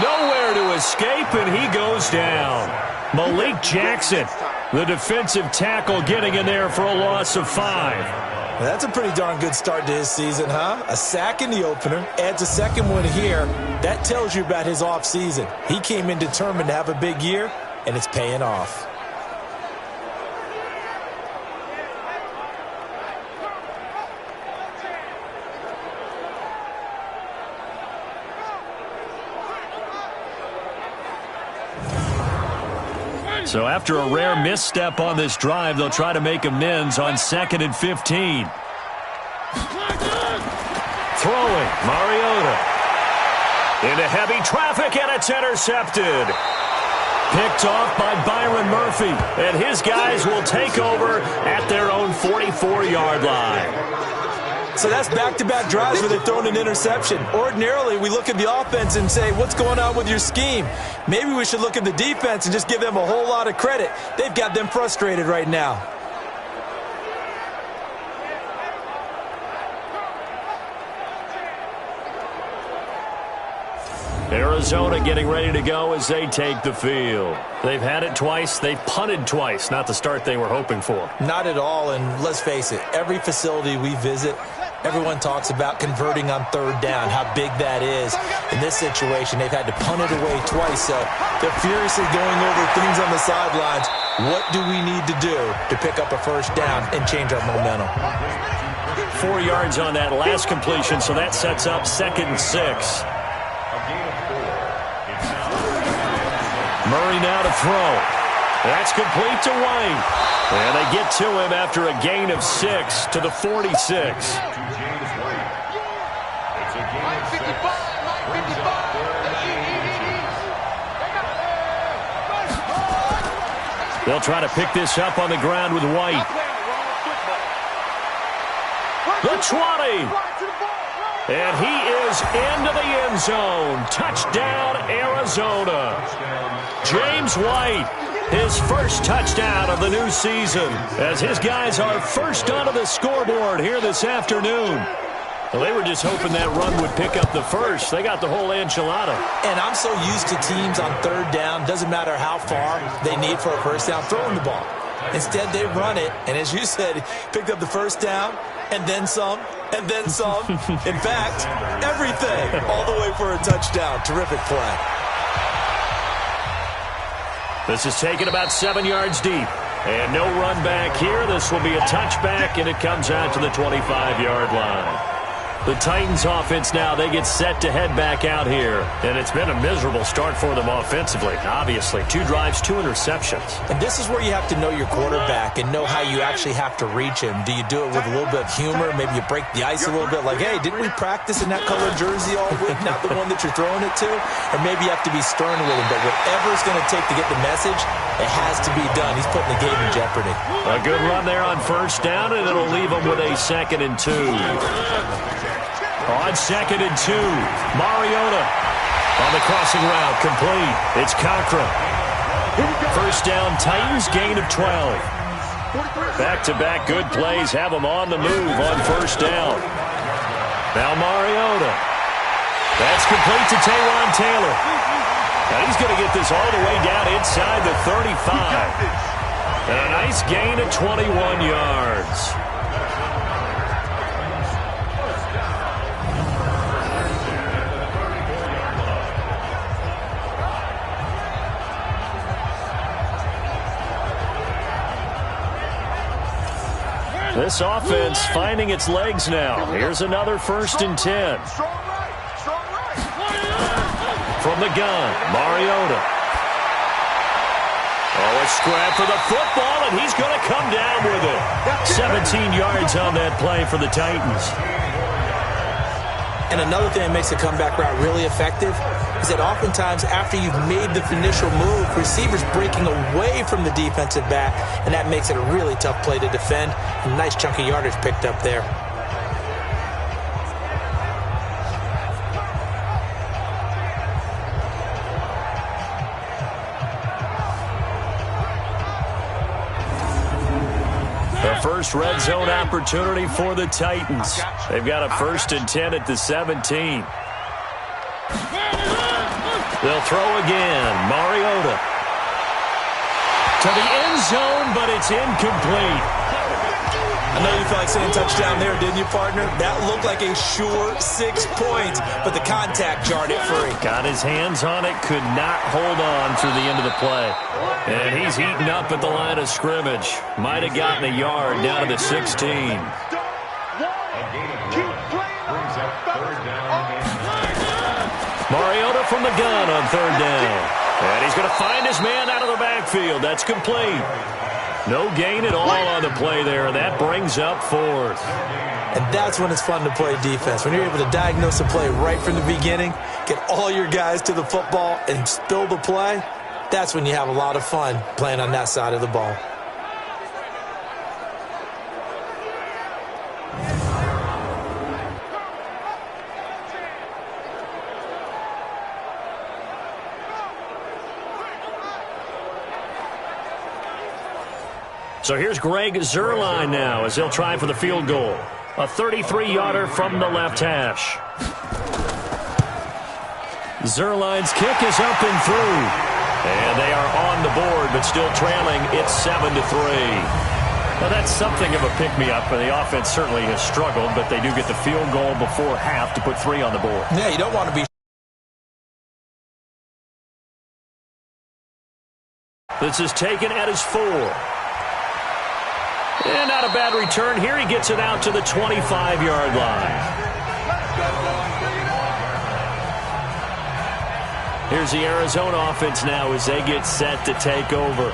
Nowhere to escape, and he goes down. Malik Jackson, the defensive tackle, getting in there for a loss of 5. That's a pretty darn good start to his season, huh? A sack in the opener, adds a second one here. That tells you about his offseason. He came in determined to have a big year, and it's paying off. So after a rare misstep on this drive, they'll try to make amends on 2nd and 15. Throwing, Mariota. Into heavy traffic, and it's intercepted. Picked off by Byron Murphy, and his guys will take over at their own 44-yard line. So that's back-to-back drives where they've thrown an interception. Ordinarily, we look at the offense and say, what's going on with your scheme? Maybe we should look at the defense and just give them a whole lot of credit. They've got them frustrated right now. Arizona getting ready to go as they take the field. They've had it twice. They've punted twice. Not the start they were hoping for. Not at all, and let's face it, every facility we visit, everyone talks about converting on 3rd down, how big that is. In this situation, they've had to punt it away twice, so they're furiously going over things on the sidelines. What do we need to do to pick up a first down and change our momentum? 4 yards on that last completion, so that sets up 2nd and 6. Murray now to throw. That's complete to White. And they get to him after a gain of 6 to the 46. They'll try to pick this up on the ground with White. The 20. And he is into the end zone. Touchdown, Arizona. James White, his first touchdown of the new season, as his guys are first onto the scoreboard here this afternoon. Well, they were just hoping that run would pick up the first. They got the whole enchilada. And I'm so used to teams on third down, doesn't matter how far they need for a first down, throwing the ball. Instead, they run it, and as you said, picked up the first down, and then some, and then some. In fact, everything, all the way for a touchdown. Terrific play. This is taken about 7 yards deep. And no run back here. This will be a touchback, and it comes out to the 25-yard line. The Titans offense now, they get set to head back out here. And it's been a miserable start for them offensively, obviously. 2 drives, 2 interceptions. And this is where you have to know your quarterback and know how you actually have to reach him. Do you do it with a little bit of humor? Maybe you break the ice a little bit like, hey, didn't we practice in that colored jersey all week? Not the one that you're throwing it to? Or maybe you have to be stern with him. But whatever it's going to take to get the message, it has to be done. He's putting the game in jeopardy. A good run there on first down, and it'll leave him with a 2nd and 2. On 2nd and 2, Mariota on the crossing route, complete. It's Cochran. First down, Titans, gain of 12. Back-to-back good plays have them on the move on first down. Now Mariota. That's complete to Taywan Taylor. Now he's going to get this all the way down inside the 35. And a nice gain of 21 yards. This offense finding its legs now. Here's another 1st and 10. From the gun, Mariota. Oh, a scrap for the football, and he's going to come down with it. 17 yards on that play for the Titans. And another thing that makes the comeback route really effective is that oftentimes after you've made the initial move, receivers breaking away from the defensive back, and that makes it a really tough play to defend. A nice chunk of yardage picked up there. First red zone opportunity for the Titans. They've got a 1st and 10 at the 17. They'll throw again. Mariota to the end zone, but it's incomplete. I know you felt like saying touchdown there, didn't you, partner? That looked like a sure 6 points, but the contact jarred it free. Got his hands on it, could not hold on through the end of the play. And he's heating up at the line of scrimmage. Might have gotten a yard down to the 16. Mariota from the gun on 3rd down. And he's going to find his man out of the backfield. That's complete. No gain at all on the play there. That brings up 4th. And that's when it's fun to play defense. When you're able to diagnose a play right from the beginning, get all your guys to the football, and spill the play, that's when you have a lot of fun playing on that side of the ball. So here's Greg Zuerlein now as he'll try for the field goal. A 33-yarder from the left hash. Zuerlein's kick is up and through. And they are on the board, but still trailing. It's 7-3. Well, that's something of a pick-me-up, and the offense certainly has struggled, but they do get the field goal before half to put 3 on the board. Yeah, you don't want to be. This is taken at his 4. And not a bad return here. He gets it out to the 25-yard line. Here's the Arizona offense now as they get set to take over.